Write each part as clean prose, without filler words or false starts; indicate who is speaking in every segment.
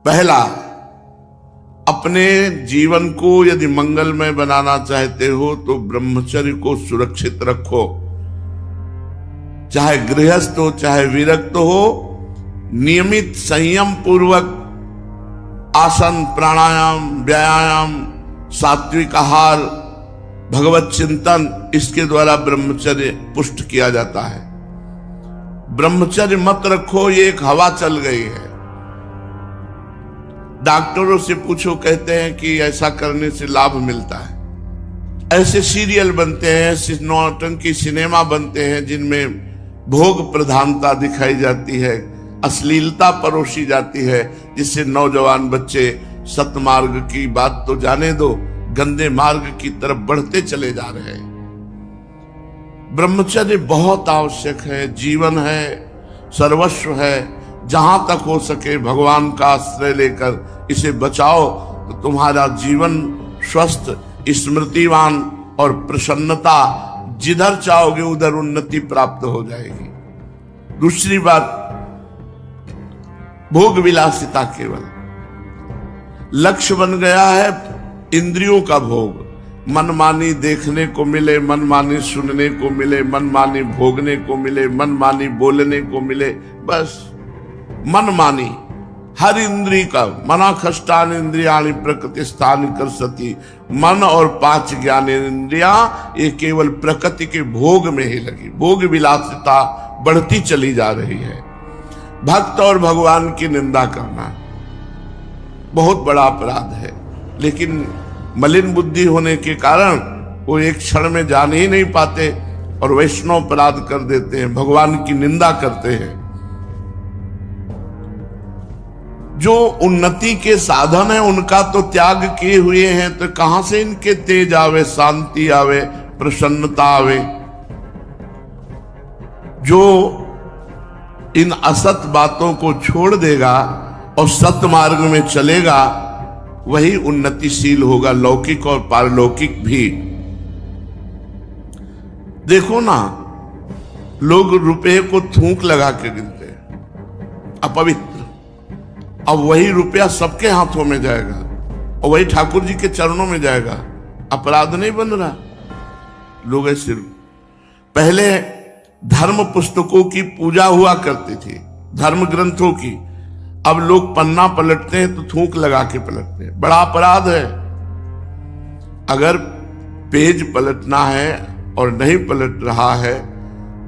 Speaker 1: पहला, अपने जीवन को यदि मंगलमय बनाना चाहते हो तो ब्रह्मचर्य को सुरक्षित रखो। चाहे गृहस्थ हो चाहे विरक्त हो, नियमित संयम पूर्वक आसन, प्राणायाम, व्यायाम, सात्विक आहार, भगवत चिंतन, इसके द्वारा ब्रह्मचर्य पुष्ट किया जाता है। ब्रह्मचर्य मत रखो, ये एक हवा चल गई है। डॉक्टरों से पूछो, कहते हैं कि ऐसा करने से लाभ मिलता है। ऐसे सीरियल बनते हैं, ऐसे नौटंकी सिनेमा बनते हैं जिनमें भोग प्रधानता दिखाई जाती है, अश्लीलता परोसी जाती है, जिससे नौजवान बच्चे सतमार्ग की बात तो जाने दो, गंदे मार्ग की तरफ बढ़ते चले जा रहे हैं। ब्रह्मचर्य बहुत आवश्यक है, जीवन है, सर्वस्व है। जहां तक हो सके भगवान का आश्रय लेकर इसे बचाओ तो तुम्हारा जीवन स्वस्थ, स्मृतिवान और प्रसन्नता, जिधर चाहोगे उधर उन्नति प्राप्त हो जाएगी। दूसरी बात, भोग विलासिता केवल लक्ष्य बन गया है, इंद्रियों का भोग। मनमानी देखने को मिले, मनमानी सुनने को मिले, मनमानी भोगने को मिले, मनमानी बोलने को मिले, बस मनमानी। हर इंद्री का मना खष्टान इंद्रियाणि प्रकृति स्थान कर सती। मन और 5 ज्ञान इंद्रियां ये केवल प्रकृति के भोग में ही लगी। भोग विलासिता बढ़ती चली जा रही है। भक्त और भगवान की निंदा करना बहुत बड़ा अपराध है, लेकिन मलिन बुद्धि होने के कारण वो एक क्षण में जान ही नहीं पाते और वैष्णव अपराध कर देते हैं, भगवान की निंदा करते हैं। जो उन्नति के साधन है उनका तो त्याग किए हुए हैं, तो कहां से इनके तेज आवे, शांति आवे, प्रसन्नता आवे। जो इन असत बातों को छोड़ देगा और सत मार्ग में चलेगा वही उन्नतिशील होगा, लौकिक और पारलौकिक भी। देखो ना, लोग रुपए को थूक लगा के गिनते हैं, अपवित्र। अब वही रुपया सबके हाथों में जाएगा और वही ठाकुर जी के चरणों में जाएगा, अपराध नहीं बन रहा। लोग ऐसे, पहले धर्म पुस्तकों की पूजा हुआ करती थी, धर्म ग्रंथों की। अब लोग पन्ना पलटते हैं तो थूक लगा के पलटते हैं, बड़ा अपराध है। अगर पेज पलटना है और नहीं पलट रहा है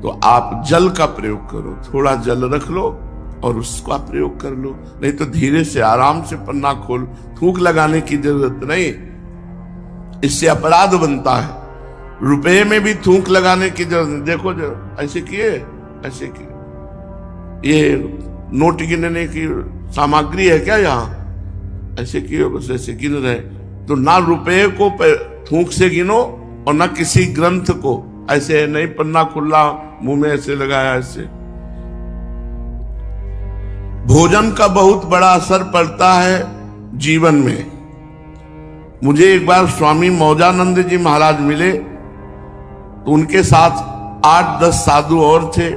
Speaker 1: तो आप जल का प्रयोग करो, थोड़ा जल रख लो और उसका प्रयोग कर लो, नहीं तो धीरे से आराम से पन्ना खोल, थूक लगाने की जरूरत नहीं, इससे अपराध बनता है। रुपए में भी थूक लगाने की जरूरत नहीं। देखो जो ऐसे किए, ऐसे किए, ये नोट गिनने की सामग्री है क्या यहाँ, ऐसे किए, बस ऐसे गिन रहे। तो ना रुपए को थूक से गिनो और ना किसी ग्रंथ को ऐसे, नहीं पन्ना खुला मुंह में ऐसे लगाया ऐसे। भोजन का बहुत बड़ा असर पड़ता है जीवन में। मुझे एक बार स्वामी मौजानंद जी महाराज मिले तो उनके साथ 8-10 साधु और थे।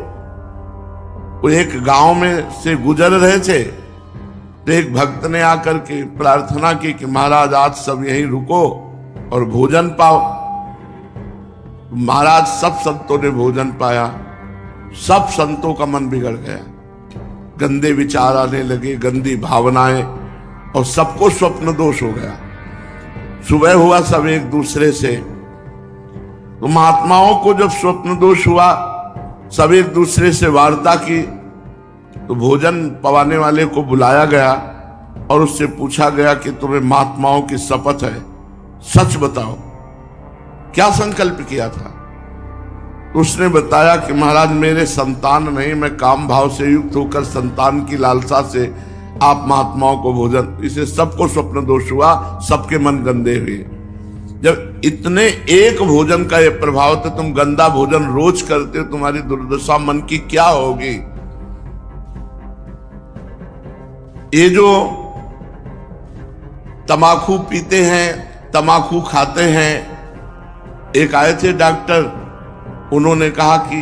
Speaker 1: वो एक गांव में से गुजर रहे थे तो एक भक्त ने आकर के प्रार्थना की कि महाराज आज सब यहीं रुको और भोजन पाओ। महाराज सब संतों ने भोजन पाया, सब संतों का मन बिगड़ गया, गंदे विचार आने लगे, गंदी भावनाएं, और सबको स्वप्न दोष हो गया। सुबह हुआ सब एक दूसरे से, तो महात्माओं को जब स्वप्न दोष हुआ सब एक दूसरे से वार्ता की, तो भोजन पवाने वाले को बुलाया गया और उससे पूछा गया कि तुम्हें महात्माओं की शपथ है, सच बताओ क्या संकल्प किया था। तो उसने बताया कि महाराज मेरे संतान नहीं, मैं काम भाव से युक्त होकर संतान की लालसा से आप महात्माओं को भोजन, इसे सबको स्वप्न दोष हुआ, सबके मन गंदे हुए। जब इतने एक भोजन का ये प्रभाव तो तुम गंदा भोजन रोज करते हो, तुम्हारी दुर्दशा मन की क्या होगी। ये जो तमाकू पीते हैं, तमाकू खाते हैं, एक आए थे डॉक्टर, उन्होंने कहा कि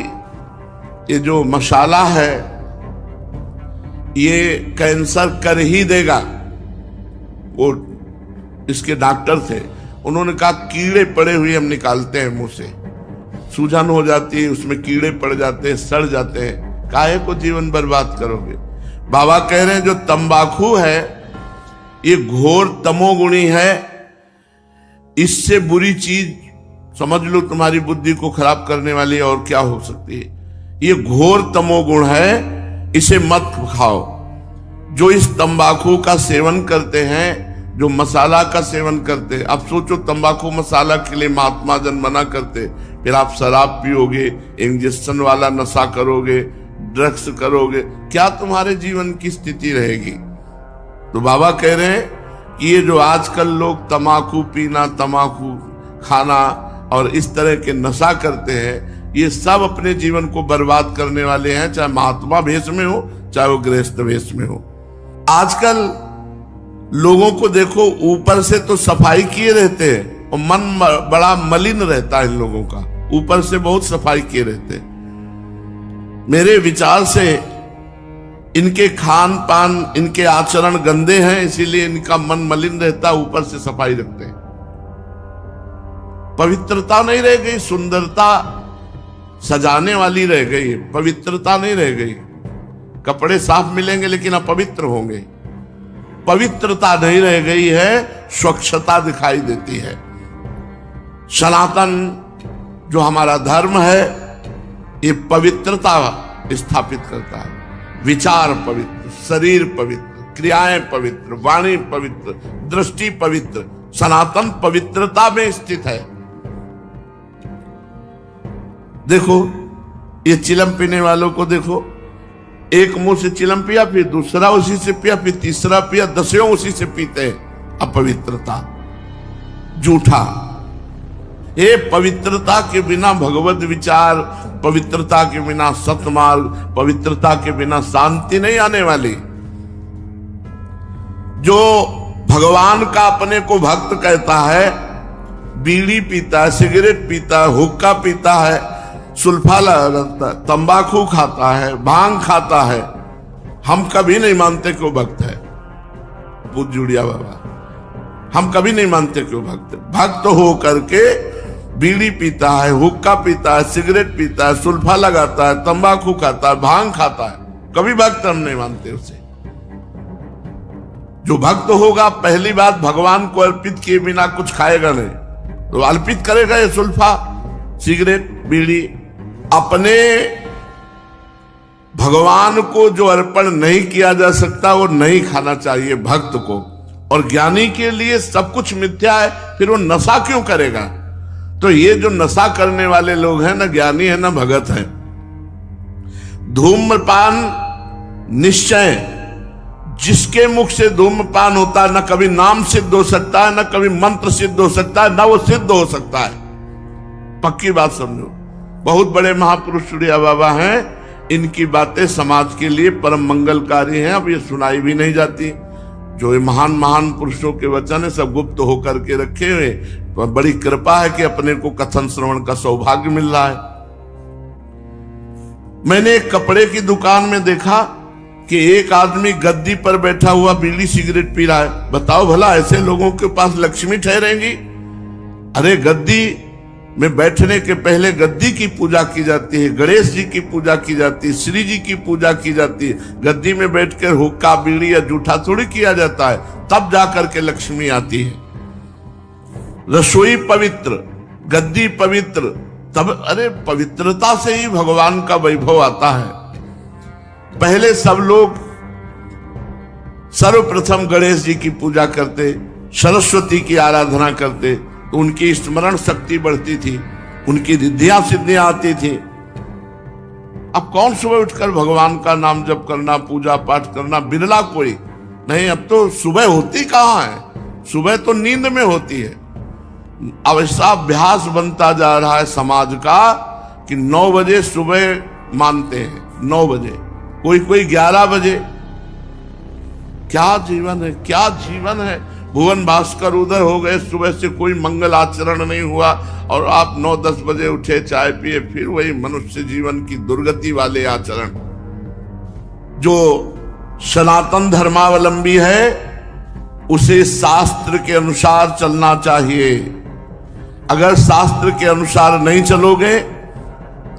Speaker 1: ये जो मसाला है ये कैंसर कर ही देगा, वो इसके डॉक्टर थे, उन्होंने कहा कीड़े पड़े हुए हम निकालते हैं मुंह से, सूजन हो जाती है, उसमें कीड़े पड़ जाते हैं, सड़ जाते हैं, काहे को जीवन बर्बाद करोगे। बाबा कह रहे हैं जो तंबाकू है ये घोर तमोगुणी है, इससे बुरी चीज समझ लो तुम्हारी बुद्धि को खराब करने वाली और क्या हो सकती है। ये घोर तमोगुण है, इसे मत खाओ। जो इस तंबाकू का सेवन करते हैं, जो मसाला का सेवन करते हैं, अब सोचो तंबाकू मसाला के लिए महात्मा जन मना करते, फिर आप शराब पियोगे, इंजेक्शन वाला नशा करोगे, ड्रग्स करोगे, क्या तुम्हारे जीवन की स्थिति रहेगी। तो बाबा कह रहे हैं कि ये जो आजकल लोग तंबाकू पीना, तंबाकू खाना और इस तरह के नशा करते हैं, ये सब अपने जीवन को बर्बाद करने वाले हैं, चाहे महात्मा भेष में हो चाहे वो गृहस्थ भेष में हो। आजकल लोगों को देखो, ऊपर से तो सफाई किए रहते हैं और मन बड़ा मलिन रहता है इन लोगों का, ऊपर से बहुत सफाई किए रहते हैं। मेरे विचार से इनके खान पान, इनके आचरण गंदे हैं, इसीलिए इनका मन मलिन रहता, ऊपर से सफाई रखते हैं। पवित्रता नहीं रह गई, सुंदरता सजाने वाली रह गई, पवित्रता नहीं रह गई। कपड़े साफ मिलेंगे लेकिन अपवित्र होंगे, पवित्रता नहीं रह गई है, स्वच्छता दिखाई देती है। सनातन जो हमारा धर्म है ये पवित्रता स्थापित करता है, विचार पवित्र, शरीर पवित्र, क्रियाएं पवित्र, वाणी पवित्र, दृष्टि पवित्र, सनातन पवित्रता में स्थित है। देखो ये चिलम पीने वालों को देखो, एक मुंह से चिलम पिया, फिर दूसरा उसी से पिया, फिर तीसरा पिया, दसियों उसी से पीते हैं। अपवित्रता, झूठा। ये पवित्रता के बिना भगवत विचार, पवित्रता के बिना सतमार्ग, पवित्रता के बिना शांति नहीं आने वाली। जो भगवान का अपने को भक्त कहता है, बीड़ी पीता है, सिगरेट पीता है, हुक्का पीता है, सुल्फा लगाता है, तंबाकू खाता है, भांग खाता है, हम कभी नहीं मानते कि वो भक्त है। पूज्य जुड़िया बाबा, हम कभी नहीं मानते कि वो भक्त है। भक्त हो करके बीड़ी पीता है, हुक्का पीता है, सिगरेट पीता है, सुल्फा लगाता है, तंबाकू खाता है, भांग खाता है, कभी भक्त हम नहीं मानते उसे। जो भक्त होगा पहली बात भगवान को अर्पित किए बिना कुछ खाएगा नहीं, तो अर्पित करेगा ये सुल्फा, सिगरेट, बीड़ी। अपने भगवान को जो अर्पण नहीं किया जा सकता वो नहीं खाना चाहिए भक्त को। और ज्ञानी के लिए सब कुछ मिथ्या है, फिर वो नशा क्यों करेगा। तो ये जो नशा करने वाले लोग हैं ना ज्ञानी है ना भगत है। धूम्रपान निश्चय, जिसके मुख से धूम्रपान होता है, ना कभी नाम सिद्ध हो सकता है, ना कभी मंत्र सिद्ध हो सकता है, ना वो सिद्ध हो सकता है। पक्की बात समझो। बहुत बड़े महापुरुष जुड़िया बाबा हैं, इनकी बातें समाज के लिए परम मंगलकारी हैं। अब ये सुनाई भी नहीं जाती। जो ये महान महान पुरुषों के वचन है सब गुप्त होकर के रखे हुए, तो बड़ी कृपा है कि अपने को कथन श्रवण का सौभाग्य मिल रहा है। मैंने एक कपड़े की दुकान में देखा कि एक आदमी गद्दी पर बैठा हुआ बीड़ी सिगरेट पी रहा है। बताओ भला ऐसे लोगों के पास लक्ष्मी ठहरेंगी। अरे गद्दी में बैठने के पहले गद्दी की पूजा की जाती है, गणेश जी की पूजा की जाती है, श्री जी की पूजा की जाती है। गद्दी में बैठकर हुक्का बीड़ी या जूठा थोड़ी किया जाता है, तब जाकर के लक्ष्मी आती है। रसोई पवित्र, गद्दी पवित्र, तब अरे पवित्रता से ही भगवान का वैभव आता है। पहले सब लोग सर्वप्रथम गणेश जी की पूजा करते, सरस्वती की आराधना करते, तो उनकी स्मरण शक्ति बढ़ती थी, उनकी रिद्धियां सिद्धियां आती थी। अब कौन सुबह उठकर भगवान का नाम जप करना, पूजा पाठ करना, बिरला कोई नहीं। अब तो सुबह होती कहाँ है, सुबह तो नींद में होती है। अब ऐसा अभ्यास बनता जा रहा है समाज का कि 9 बजे सुबह मानते हैं, 9 बजे, कोई कोई 11 बजे। क्या जीवन है, क्या जीवन है। भुवन भास्कर उधर हो गए, सुबह से कोई मंगल आचरण नहीं हुआ और आप 9-10 बजे उठे, चाय पिए, फिर वही मनुष्य जीवन की दुर्गति वाले आचरण। जो सनातन धर्मावलंबी है उसे शास्त्र के अनुसार चलना चाहिए। अगर शास्त्र के अनुसार नहीं चलोगे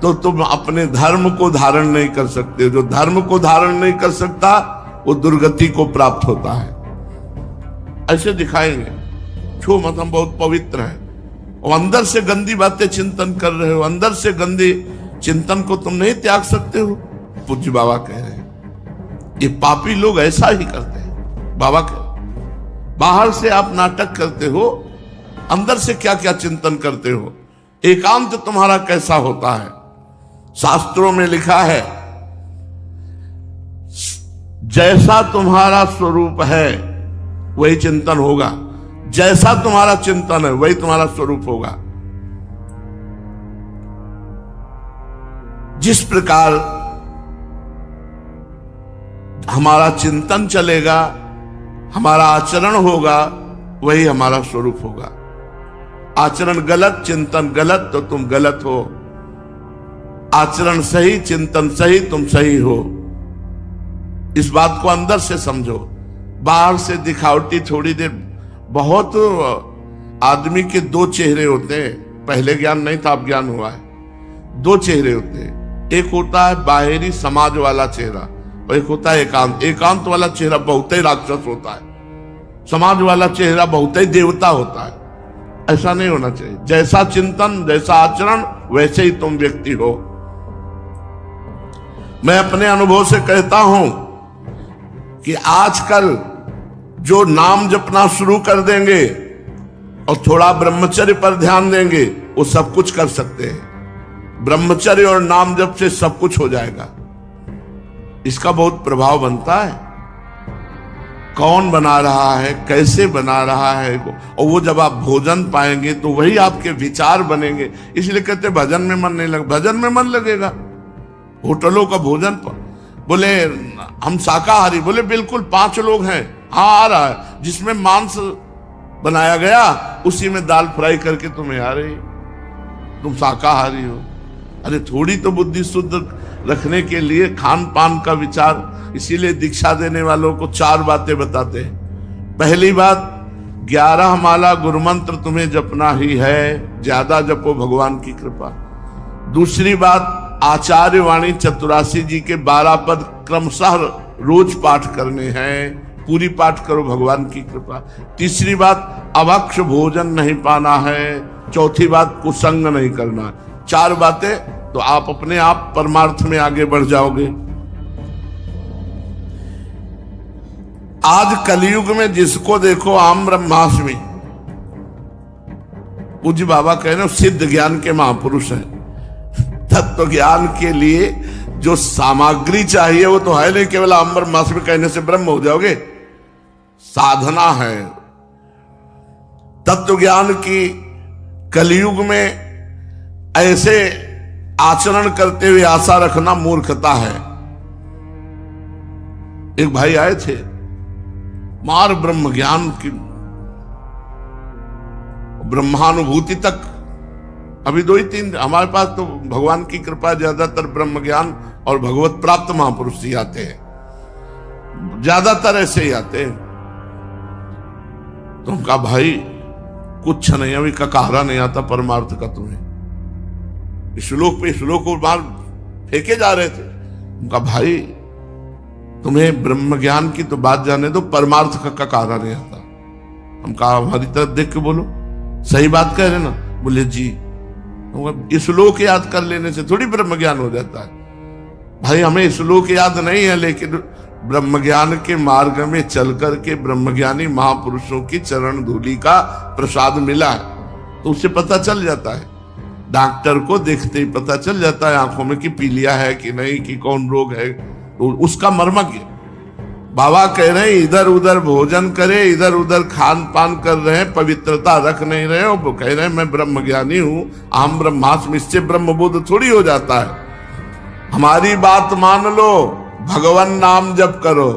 Speaker 1: तो तुम अपने धर्म को धारण नहीं कर सकते। जो धर्म को धारण नहीं कर सकता वो दुर्गति को प्राप्त होता है। ऐसे दिखाएंगे, छो मत, हम बहुत पवित्र हैं, और अंदर से गंदी बातें चिंतन कर रहे हो, अंदर से गंदे चिंतन को तुम नहीं त्याग सकते हो। पूज्य बाबा कह रहे हैं ये पापी लोग ऐसा ही करते हैं। बाबा कह, बाहर से आप नाटक करते हो, अंदर से क्या क्या चिंतन करते हो, एकांत तुम्हारा कैसा होता है। शास्त्रों में लिखा है जैसा तुम्हारा स्वरूप है वही चिंतन होगा, जैसा तुम्हारा चिंतन है वही तुम्हारा स्वरूप होगा। जिस प्रकार हमारा चिंतन चलेगा, हमारा आचरण होगा, वही हमारा स्वरूप होगा। आचरण गलत, चिंतन गलत, तो तुम गलत हो। आचरण सही, चिंतन सही, तुम सही हो। इस बात को अंदर से समझो। बाहर से दिखावटी थोड़ी देर, बहुत आदमी के दो चेहरे होते हैं। पहले ज्ञान नहीं था, अब ज्ञान हुआ है। दो चेहरे होते हैं, एक होता है बाहरी समाज वाला चेहरा, और एक होता है एकांत। एकांत वाला चेहरा बहुत ही राक्षस होता है, समाज वाला चेहरा बहुत ही देवता होता है। ऐसा नहीं होना चाहिए। जैसा चिंतन, जैसा आचरण, वैसे ही तुम व्यक्ति हो। मैं अपने अनुभव से कहता हूं कि आजकल जो नाम जपना शुरू कर देंगे और थोड़ा ब्रह्मचर्य पर ध्यान देंगे, वो सब कुछ कर सकते हैं। ब्रह्मचर्य और नाम जप से सब कुछ हो जाएगा। इसका बहुत प्रभाव बनता है। कौन बना रहा है, कैसे बना रहा है, और वो जब आप भोजन पाएंगे तो वही आपके विचार बनेंगे। इसलिए कहते भजन में मन नहीं लगा। भजन में मन लगेगा। होटलों का भोजन पर बोले हम शाकाहारी, बोले बिल्कुल 5 लोग हैं, हाँ आ रहा है, जिसमें मांस बनाया गया उसी में दाल फ्राई करके तुम्हें आ रही, तुम शाकाहारी हो। अरे थोड़ी तो बुद्धि शुद्ध रखने के लिए खान पान का विचार। इसीलिए दीक्षा देने वालों को 4 बातें बताते हैं। पहली बात, 11 माला गुरु मंत्र तुम्हें जपना ही है, ज्यादा जपो, भगवान की कृपा। दूसरी बात, आचार्य वाणी चतुरासी जी के 12 पद क्रमशः रोज पाठ करने हैं, पूरी पाठ करो, भगवान की कृपा। तीसरी बात, अभक्ष भोजन नहीं पाना है। चौथी बात, कुसंग नहीं करना। 4 बातें, तो आप अपने आप परमार्थ में आगे बढ़ जाओगे। आज कलयुग में जिसको देखो आम ब्रह्मास्मि। पूज्य बाबा कह रहे हो सिद्ध ज्ञान के महापुरुष हैं। तत्व ज्ञान के लिए जो सामग्री चाहिए वो तो है नहीं, केवल आम ब्रह्मास्मि कहने से ब्रह्म हो जाओगे। साधना है। तत्व ज्ञान की कलयुग में ऐसे आचरण करते हुए आशा रखना मूर्खता है। एक भाई आए थे, मार ब्रह्म ज्ञान की ब्रह्मानुभूति तक अभी 2 ही 3, हमारे पास तो भगवान की कृपा ज्यादातर ब्रह्म ज्ञान और भगवत प्राप्त महापुरुष ही आते हैं, ज्यादातर ऐसे ही आते हैं। तो उनका भाई कुछ नहीं, अभी ककारा नहीं आता परमार्थ का तुम्हें। श्लोक पे श्लोक को बार फेंके जा रहे थे। उनका भाई तुम्हें ब्रह्म ज्ञान की तो बात जाने दो, परमार्थ का ककारा नहीं आता। हम कहा हमारी तरफ देख के बोलो, सही बात कह रहे ना? बोले जी। श्लोक याद कर लेने से थोड़ी ब्रह्म ज्ञान हो जाता है। भाई हमें श्लोक याद नहीं है, लेकिन ब्रह्म ज्ञान के मार्ग में चल करके ब्रह्मज्ञानी महापुरुषों की चरण धूलि का प्रसाद मिला है, तो उससे पता चल जाता है। डॉक्टर को देखते ही पता चल जाता है आंखों में कि पीलिया है कि नहीं, कि कौन रोग है, तो उसका मर्मज्ञ। बाबा कह रहे हैं इधर उधर भोजन करे, इधर उधर खान पान कर रहे हैं, पवित्रता रख नहीं रहे हो। वो कह रहे हैं मैं ब्रह्मज्ञानी हूं, आम ब्रह्मास्मि, इससे ब्रह्मबोध थोड़ी हो जाता है। हमारी बात मान लो, भगवान नाम जप करो।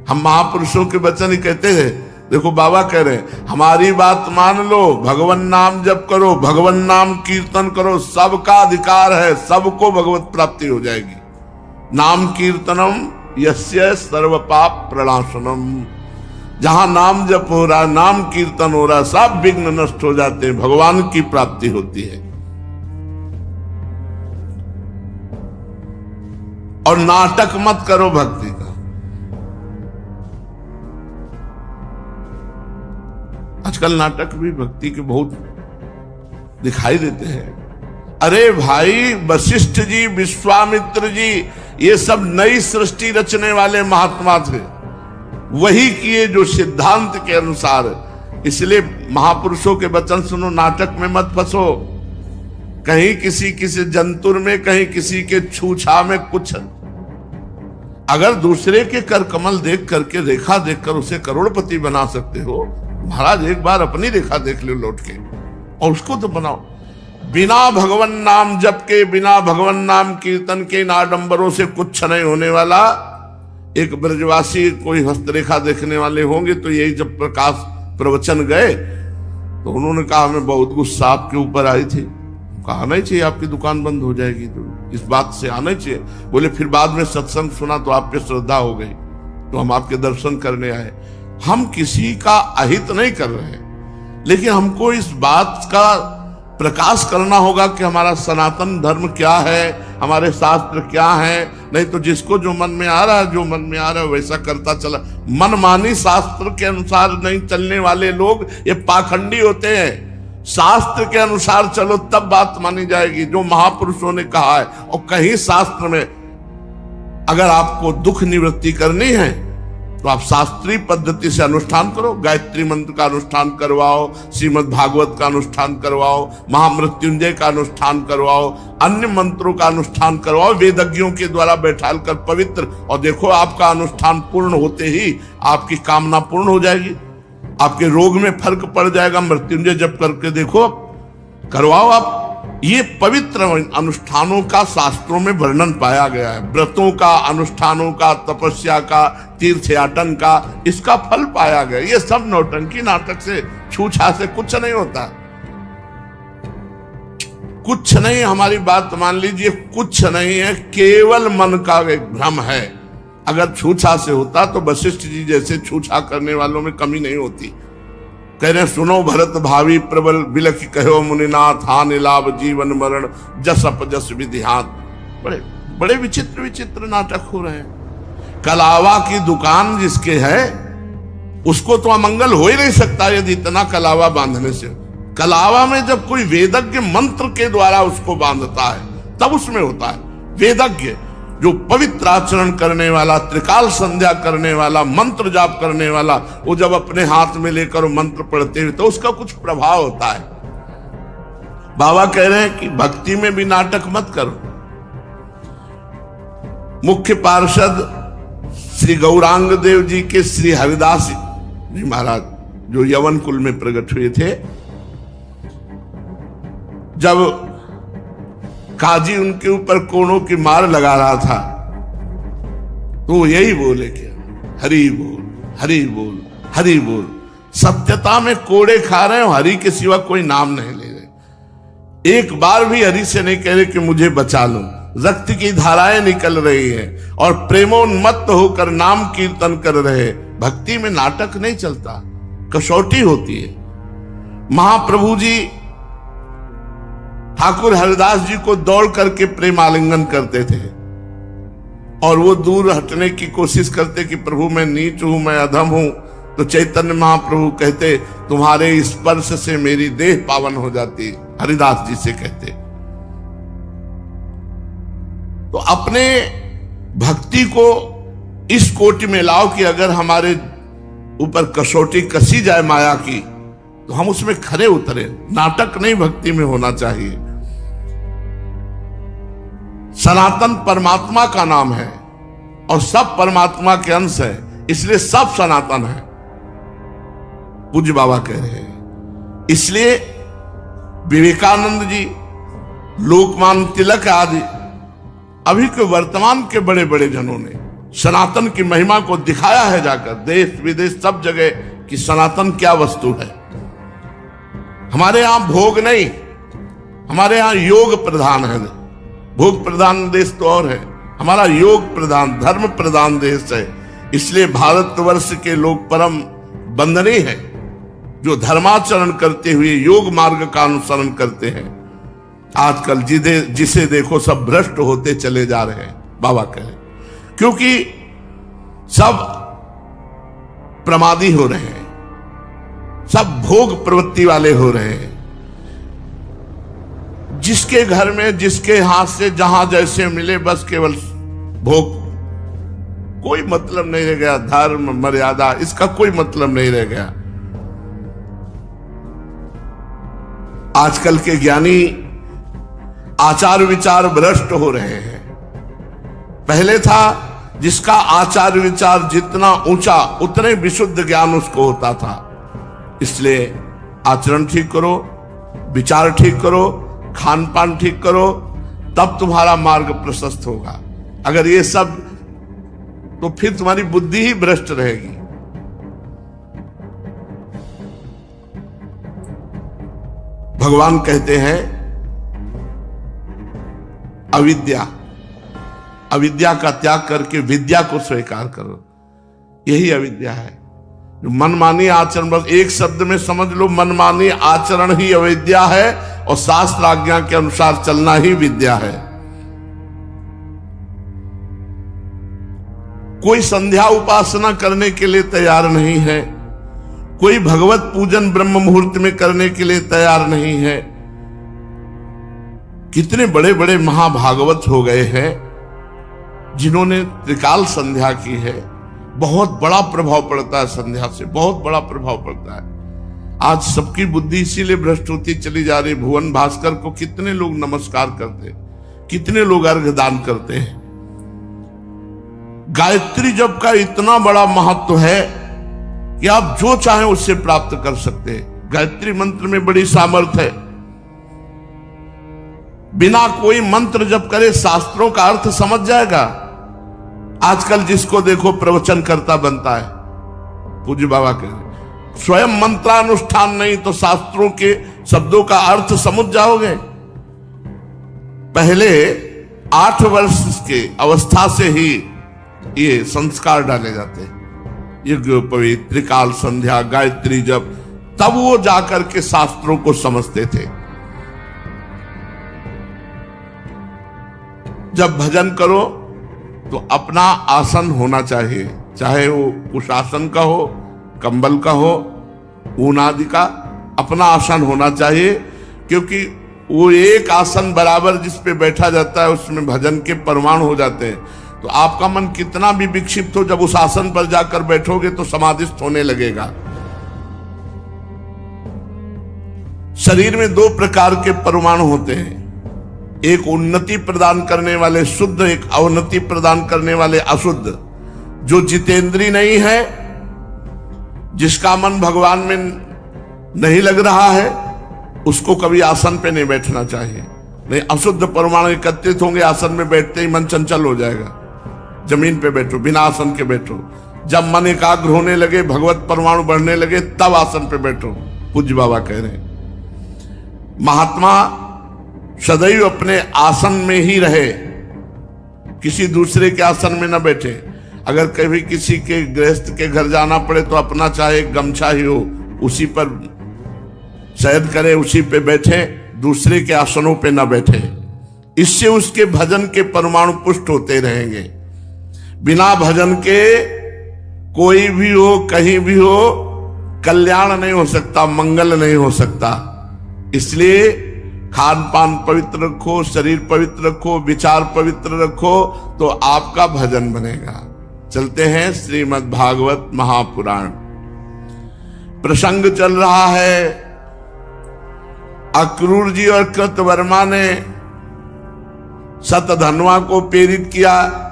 Speaker 1: हम महापुरुषों के वचन ही कहते हैं। देखो बाबा कह रहे हैं हमारी बात मान लो, भगवान नाम जप करो, भगवान नाम कीर्तन करो, सबका अधिकार है, सबको भगवत प्राप्ति हो जाएगी। नाम कीर्तनम यस्य सर्व पाप प्रणाशनम। जहां नाम जप हो रहा, नाम कीर्तन हो रहा, सब विघ्न नष्ट हो जाते हैं, भगवान की प्राप्ति होती है। और नाटक मत करो भक्ति का। आजकल नाटक भी भक्ति के बहुत दिखाई देते हैं। अरे भाई, वशिष्ठ जी, विश्वामित्र जी, ये सब नई सृष्टि रचने वाले महात्मा थे, वही किए जो सिद्धांत के अनुसार। इसलिए महापुरुषों के वचन सुनो, नाटक में मत फंसो। कहीं किसी जंतुर में, कहीं किसी के छूछा में कुछ। अगर दूसरे के कर कमल देख करके, रेखा देखकर उसे करोड़पति बना सकते हो, महाराज एक बार अपनी रेखा देख लो लौट के, और उसको तो बनाओ। बिना भगवान नाम जप के, बिना भगवान नाम कीर्तन के, इन आडंबरों से कुछ नहीं होने वाला। एक ब्रजवासी कोई हस्तरेखा देखने वाले होंगे, तो यही जब प्रकाश प्रवचन गए तो उन्होंने कहा, मैं बहुत गुस्सा आपके ऊपर आई थी। कहा नहीं चाहिए, आपकी दुकान बंद हो जाएगी, तो इस बात से आना चाहिए। बोले फिर बाद में सत्संग सुना तो आप पे श्रद्धा हो गई, तो हम आपके दर्शन करने आए। हम किसी का अहित नहीं कर रहे हैं, लेकिन हमको इस बात का प्रकाश करना होगा कि हमारा सनातन धर्म क्या है, हमारे शास्त्र क्या है। नहीं तो जिसको जो मन में आ रहा है, जो मन में आ रहा है वैसा करता चला। मनमानी शास्त्र के अनुसार नहीं चलने वाले लोग ये पाखंडी होते हैं। शास्त्र के अनुसार चलो, तब बात मानी जाएगी, जो महापुरुषों ने कहा है। और कहीं शास्त्र में अगर आपको दुख निवृत्ति करनी है तो आप शास्त्रीय पद्धति से अनुष्ठान करो। गायत्री मंत्र का अनुष्ठान करवाओ, श्रीमद् भागवत का अनुष्ठान करवाओ, महामृत्युंजय का अनुष्ठान करवाओ, अन्य मंत्रों का अनुष्ठान करवाओ, वेदज्ञों के द्वारा बैठाल कर पवित्र। और देखो, आपका अनुष्ठान पूर्ण होते ही आपकी कामना पूर्ण हो जाएगी, आपके रोग में फर्क पड़ जाएगा। मृत्युंजय जप करके देखो, करवाओ आप। ये पवित्र अनुष्ठानों का शास्त्रों में वर्णन पाया गया है। व्रतों का, अनुष्ठानों का, तपस्या का, तीर्थयाटन का, इसका फल पाया गया। ये सब नौटंकी नाटक से, छूछा से कुछ नहीं होता, कुछ नहीं। हमारी बात मान लीजिए, कुछ नहीं है, केवल मन का एक भ्रम है। अगर छूछा से होता तो वशिष्ठ जी जैसे छूछा करने वालों में कमी नहीं होती। कह रहे, सुनो भरत भावी प्रबल, बिलख कहो मुनिनाथ, हान लाभ जीवन मरण, जस अपजस विधिहान। बड़े बड़े विचित्र विचित्र नाटक हो रहे हैं। कलावा की दुकान जिसके है, उसको तो अमंगल हो ही नहीं सकता यदि इतना कलावा बांधने से। कलावा में जब कोई वेदज्ञ मंत्र के द्वारा उसको बांधता है, तब उसमें होता है। वेदज्ञ जो पवित्र आचरण करने वाला, त्रिकाल संध्या करने वाला, मंत्र जाप करने वाला, वो जब अपने हाथ में लेकर मंत्र पढ़ते हुए, तो उसका कुछ प्रभाव होता है। बाबा कह रहे हैं कि भक्ति में भी नाटक मत करो। मुख्य पार्षद श्री गौरांग देव जी के श्री हरिदास जी महाराज, जो यवन कुल में प्रकट हुए थे, जब काजी उनके ऊपर कोड़ों की मार लगा रहा था, तो यही बोले क्या, हरि बोल, हरि बोल, हरि बोल। सत्यता में कोड़े खा रहे हो, हरि के सिवा कोई नाम नहीं ले रहे। एक बार भी हरि से नहीं कह रहे कि मुझे बचा लो। रक्त की धाराएं निकल रही है और प्रेमोन्मत्त होकर नाम कीर्तन कर रहे। भक्ति में नाटक नहीं चलता, कसौटी होती है। महाप्रभु जी ठाकुर हरिदास जी को दौड़ करके प्रेम आलिंगन करते थे, और वो दूर हटने की कोशिश करते कि प्रभु मैं नीच हूं, मैं अधम हूं। तो चैतन्य महाप्रभु कहते, तुम्हारे स्पर्श से मेरी देह पावन हो जाती। हरिदास जी से कहते। तो अपने भक्ति को इस कोटि में लाओ कि अगर हमारे ऊपर कसौटी कसी जाए माया की, तो हम उसमें खरे उतरे। नाटक नहीं भक्ति में होना चाहिए। सनातन परमात्मा का नाम है और सब परमात्मा के अंश है, इसलिए सब सनातन है। पूज्य बाबा कह रहे हैं। इसलिए विवेकानंद जी, लोकमान्य तिलक आदि, अभी के वर्तमान के बड़े बड़े जनों ने सनातन की महिमा को दिखाया है जाकर, देश विदेश सब जगह, कि सनातन क्या वस्तु है। हमारे यहां भोग नहीं, हमारे यहां योग प्रधान है। भोग प्रधान देश तो और है, हमारा योग प्रधान, धर्म प्रधान देश है। इसलिए भारतवर्ष के लोग परम वंदनीय है जो धर्माचरण करते हुए योग मार्ग का अनुसरण करते हैं। आजकल जिसे देखो सब भ्रष्ट होते चले जा रहे हैं, बाबा कहे, क्योंकि सब प्रमादी हो रहे हैं, सब भोग प्रवृत्ति वाले हो रहे हैं। जिसके घर में जिसके हाथ से जहां जैसे मिले बस केवल भोग, कोई मतलब नहीं रह गया। धर्म मर्यादा इसका कोई मतलब नहीं रह गया। आजकल के ज्ञानी आचार विचार भ्रष्ट हो रहे हैं। पहले था जिसका आचार विचार जितना ऊंचा उतने विशुद्ध ज्ञान उसको होता था। इसलिए आचरण ठीक करो, विचार ठीक करो, खान पान ठीक करो, तब तुम्हारा मार्ग प्रशस्त होगा। अगर ये सब, तो फिर तुम्हारी बुद्धि ही भ्रष्ट रहेगी। भगवान कहते हैं अविद्या का त्याग करके विद्या को स्वीकार करो। यही अविद्या है। जो मनमानी आचरण, बस एक शब्द में समझ लो, मनमानी आचरण ही अविद्या है और शास्त्र आज्ञा के अनुसार चलना ही विद्या है। कोई संध्या उपासना करने के लिए तैयार नहीं है, कोई भगवत पूजन ब्रह्म मुहूर्त में करने के लिए तैयार नहीं है। कितने बड़े बड़े महाभागवत हो गए हैं जिन्होंने त्रिकाल संध्या की है। बहुत बड़ा प्रभाव पड़ता है संध्या से, बहुत बड़ा प्रभाव पड़ता है। आज सबकी बुद्धि इसीलिए भ्रष्ट होती चली जा रही। भुवन भास्कर को कितने लोग नमस्कार करते, कितने लोग अर्घ्य दान करते हैं। गायत्री जप का इतना बड़ा महत्व है कि आप जो चाहें उससे प्राप्त कर सकते हैं। गायत्री मंत्र में बड़ी सामर्थ्य है। बिना कोई मंत्र जप करे शास्त्रों का अर्थ समझ जाएगा। आजकल जिसको देखो प्रवचन करता बनता है। पूज्य बाबा कह रहे, स्वयं मंत्रानुष्ठान नहीं तो शास्त्रों के शब्दों का अर्थ समझ जाओगे। पहले 8 वर्ष के अवस्था से ही ये संस्कार डाले जाते हैं, यज्ञोपवीत, त्रिकाल संध्या, गायत्री जप, तब वो जाकर के शास्त्रों को समझते थे। जब भजन करो तो अपना आसन होना चाहिए, चाहे वो कुशासन का हो, कंबल का हो, ऊन आदि का, अपना आसन होना चाहिए। क्योंकि वो एक आसन बराबर जिस पे बैठा जाता है उसमें भजन के परमाणु हो जाते हैं। तो आपका मन कितना भी विक्षिप्त हो, जब उस आसन पर जाकर बैठोगे तो समाधिस्थ होने लगेगा। शरीर में 2 प्रकार के परमाणु होते हैं, एक उन्नति प्रदान करने वाले शुद्ध, एक अवनति प्रदान करने वाले अशुद्ध। जो जितेंद्री नहीं है, जिसका मन भगवान में नहीं लग रहा है, उसको कभी आसन पे नहीं बैठना चाहिए। नहीं, अशुद्ध परमाणु एकत्रित होंगे, आसन में बैठते ही मन चंचल हो जाएगा। जमीन पे बैठो, बिना आसन के बैठो। जब मन एकाग्र होने लगे, भगवत परमाणु बढ़ने लगे, तब आसन पे बैठो। पूज्य बाबा कह रहे हैं महात्मा सदैव अपने आसन में ही रहे, किसी दूसरे के आसन में न बैठे। अगर कभी किसी के गृहस्थ के घर जाना पड़े तो अपना चाहे गमछा ही हो, उसी पर शयन करे, उसी पे बैठे, दूसरे के आसनों पे न बैठे। इससे उसके भजन के परमाणु पुष्ट होते रहेंगे। बिना भजन के कोई भी हो, कहीं भी हो, कल्याण नहीं हो सकता, मंगल नहीं हो सकता। इसलिए खान पान पवित्र रखो, शरीर पवित्र रखो, विचार पवित्र रखो, तो आपका भजन बनेगा। चलते हैं श्रीमद् भागवत महापुराण। प्रसंग चल रहा है, अक्रूर जी और कृतवर्मा ने शतधन्वा को प्रेरित किया।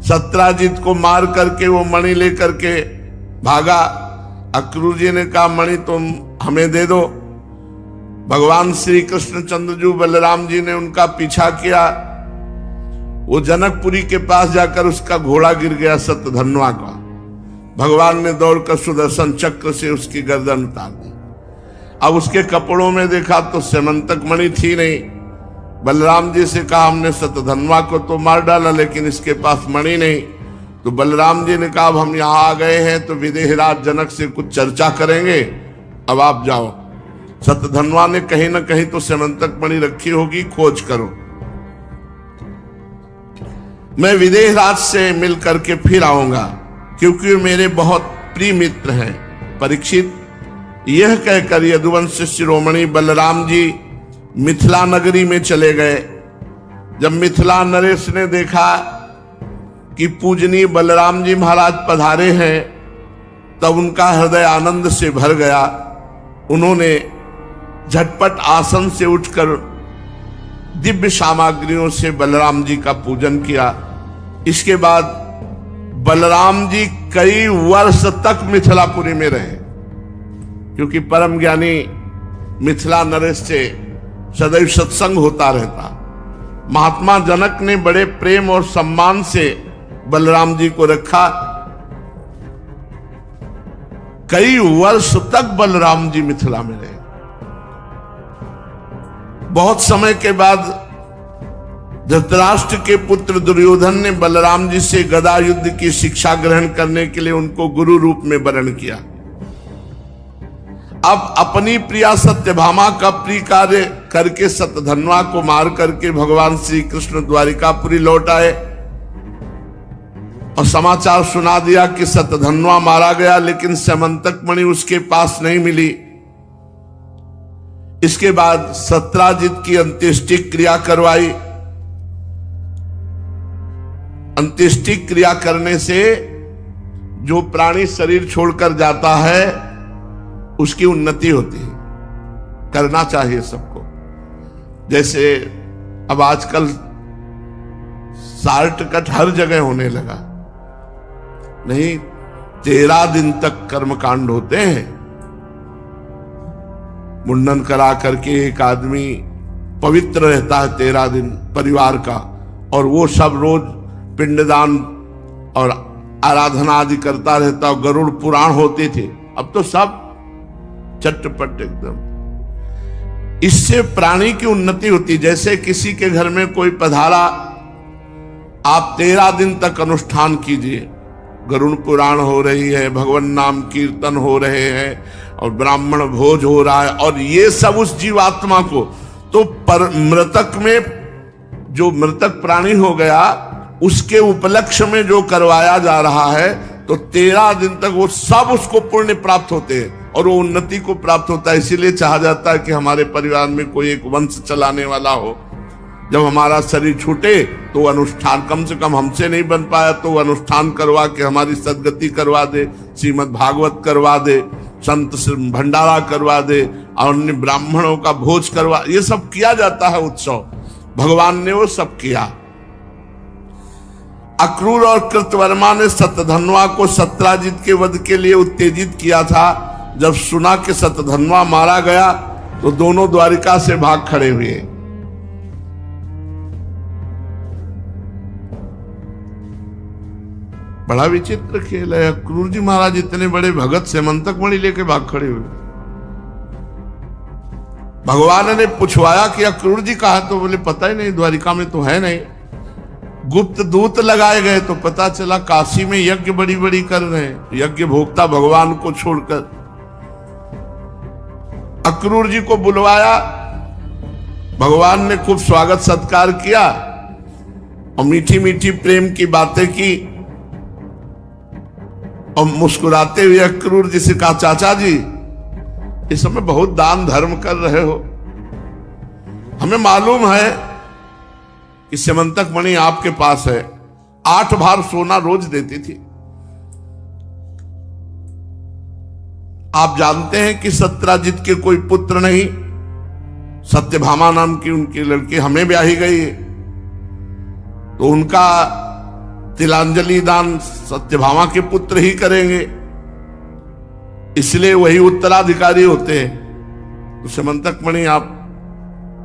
Speaker 1: सत्राजित को मार करके वो मणि लेकर के भागा। अक्रूर जी ने कहा, मणि तुम हमें दे दो। भगवान श्री कृष्ण चंद्रजू बलराम जी ने उनका पीछा किया। वो जनकपुरी के पास जाकर उसका घोड़ा गिर गया शतधन्वा का। भगवान ने दौड़कर सुदर्शन चक्र से उसकी गर्दन उतार दी। अब उसके कपड़ों में देखा तो सेमंतक मणि थी नहीं। बलराम जी से कहा, हमने शतधन्वा को तो मार डाला लेकिन इसके पास मणि नहीं। तो बलराम जी ने कहा अब हम यहां आ गए हैं तो विदेहराज जनक से कुछ चर्चा करेंगे, अब आप जाओ। सतधनवा ने कहीं ना कहीं तो स्यमंतक मणि रखी होगी, खोज करो, मैं विदेहराज से मिल करके फिर आऊंगा, क्योंकि मेरे बहुत प्रिय मित्र हैं। परीक्षित यह कहकर यदुवंश शिरोमणि बलराम जी मिथिला नगरी में चले गए। जब मिथिला नरेश ने देखा कि पूजनीय बलराम जी महाराज पधारे हैं, तब उनका हृदय आनंद से भर गया। उन्होंने झटपट आसन से उठकर दिव्य सामग्रियों से बलराम जी का पूजन किया। इसके बाद बलराम जी कई वर्ष तक मिथिलापुरी में रहे, क्योंकि परम ज्ञानी मिथिला नरेश से सदैव सत्संग होता रहता। महात्मा जनक ने बड़े प्रेम और सम्मान से बलराम जी को रखा। कई वर्ष तक बलराम जी मिथिला में रहे। बहुत समय के बाद धृतराष्ट्र के पुत्र दुर्योधन ने बलराम जी से गदा युद्ध की शिक्षा ग्रहण करने के लिए उनको गुरु रूप में वर्ण किया। अब अपनी प्रिया सत्यभामा का प्रिय कार्य करके सतधन्वा को मार करके भगवान श्री कृष्ण द्वारिकापुरी लौट आए और समाचार सुना दिया कि सतधन्वा मारा गया, लेकिन स्यमंतक मणि उसके पास नहीं मिली। इसके बाद सत्राजित की अंत्येष्टि क्रिया करवाई। अंत्येष्टि क्रिया करने से जो प्राणी शरीर छोड़कर जाता है उसकी उन्नति होती है, करना चाहिए सबको। जैसे अब आजकल शार्ट कट हर जगह होने लगा, नहीं 13 दिन तक कर्मकांड होते हैं। मुंडन करा करके एक आदमी पवित्र रहता है 13 दिन परिवार का, और वो सब रोज पिंडदान और आराधना आदि करता रहता। और गरुड़ पुराण होते थे, अब तो सब चटपट एकदम। इससे प्राणी की उन्नति होती। जैसे किसी के घर में कोई पधारा, आप 13 दिन तक अनुष्ठान कीजिए, गरुड़ पुराण हो रही है, भगवान नाम कीर्तन हो रहे हैं और ब्राह्मण भोज हो रहा है, और ये सब उस जीवात्मा को तो मृतक में जो मृतक प्राणी हो गया उसके उपलक्ष्य में जो करवाया जा रहा है, तो 13 दिन तक वो सब उसको पुण्य प्राप्त होते हैं और वो उन्नति को प्राप्त होता है। इसीलिए चाहा जाता है कि हमारे परिवार में कोई एक वंश चलाने वाला हो। जब हमारा शरीर छूटे तो अनुष्ठान, कम से कम हमसे नहीं बन पाया तो अनुष्ठान करवा के हमारी सदगति करवा दे, श्रीमद् भागवत करवा दे, संत भंडारा करवा दे, और अन्य ब्राह्मणों का भोज करवा, ये सब किया जाता है उत्सव। भगवान ने वो सब किया। अक्रूर और कृतवर्मा ने सतधन्वा को सत्राजित के वध के लिए उत्तेजित किया था। जब सुना कि सतधन्वा मारा गया तो दोनों द्वारिका से भाग खड़े हुए। बड़ा विचित्र खेल है। अक्रूर जी महाराज इतने बड़े भगत स्यमंतक मणि लेके भाग खड़े हुए। भगवान ने पूछवाया कि अक्रूर जी कहा, तो बोले पता ही नहीं, द्वारिका में तो है नहीं। गुप्त दूत लगाए गए तो पता चला काशी में यज्ञ बड़ी बड़ी कर रहे हैं, यज्ञ भोक्ता भगवान को छोड़कर। अक्रूर जी को बुलवाया, भगवान ने खूब स्वागत सत्कार किया और मीठी मीठी प्रेम की बातें की, और मुस्कुराते हुए अक्रूर जी से कहा, चाचा जी इस समय बहुत दान धर्म कर रहे हो, हमें मालूम है कि स्यमंतक मणि आपके पास है, 8 भार सोना रोज देती थी। आप जानते हैं कि सत्राजित के कोई पुत्र नहीं, सत्यभामा नाम की उनकी लड़की हमें ब्याही गई है, तो उनका तिलांजलि दान सत्यभामा के पुत्र ही करेंगे, इसलिए वही उत्तराधिकारी होते हैं। तो स्यमंतक मणि आप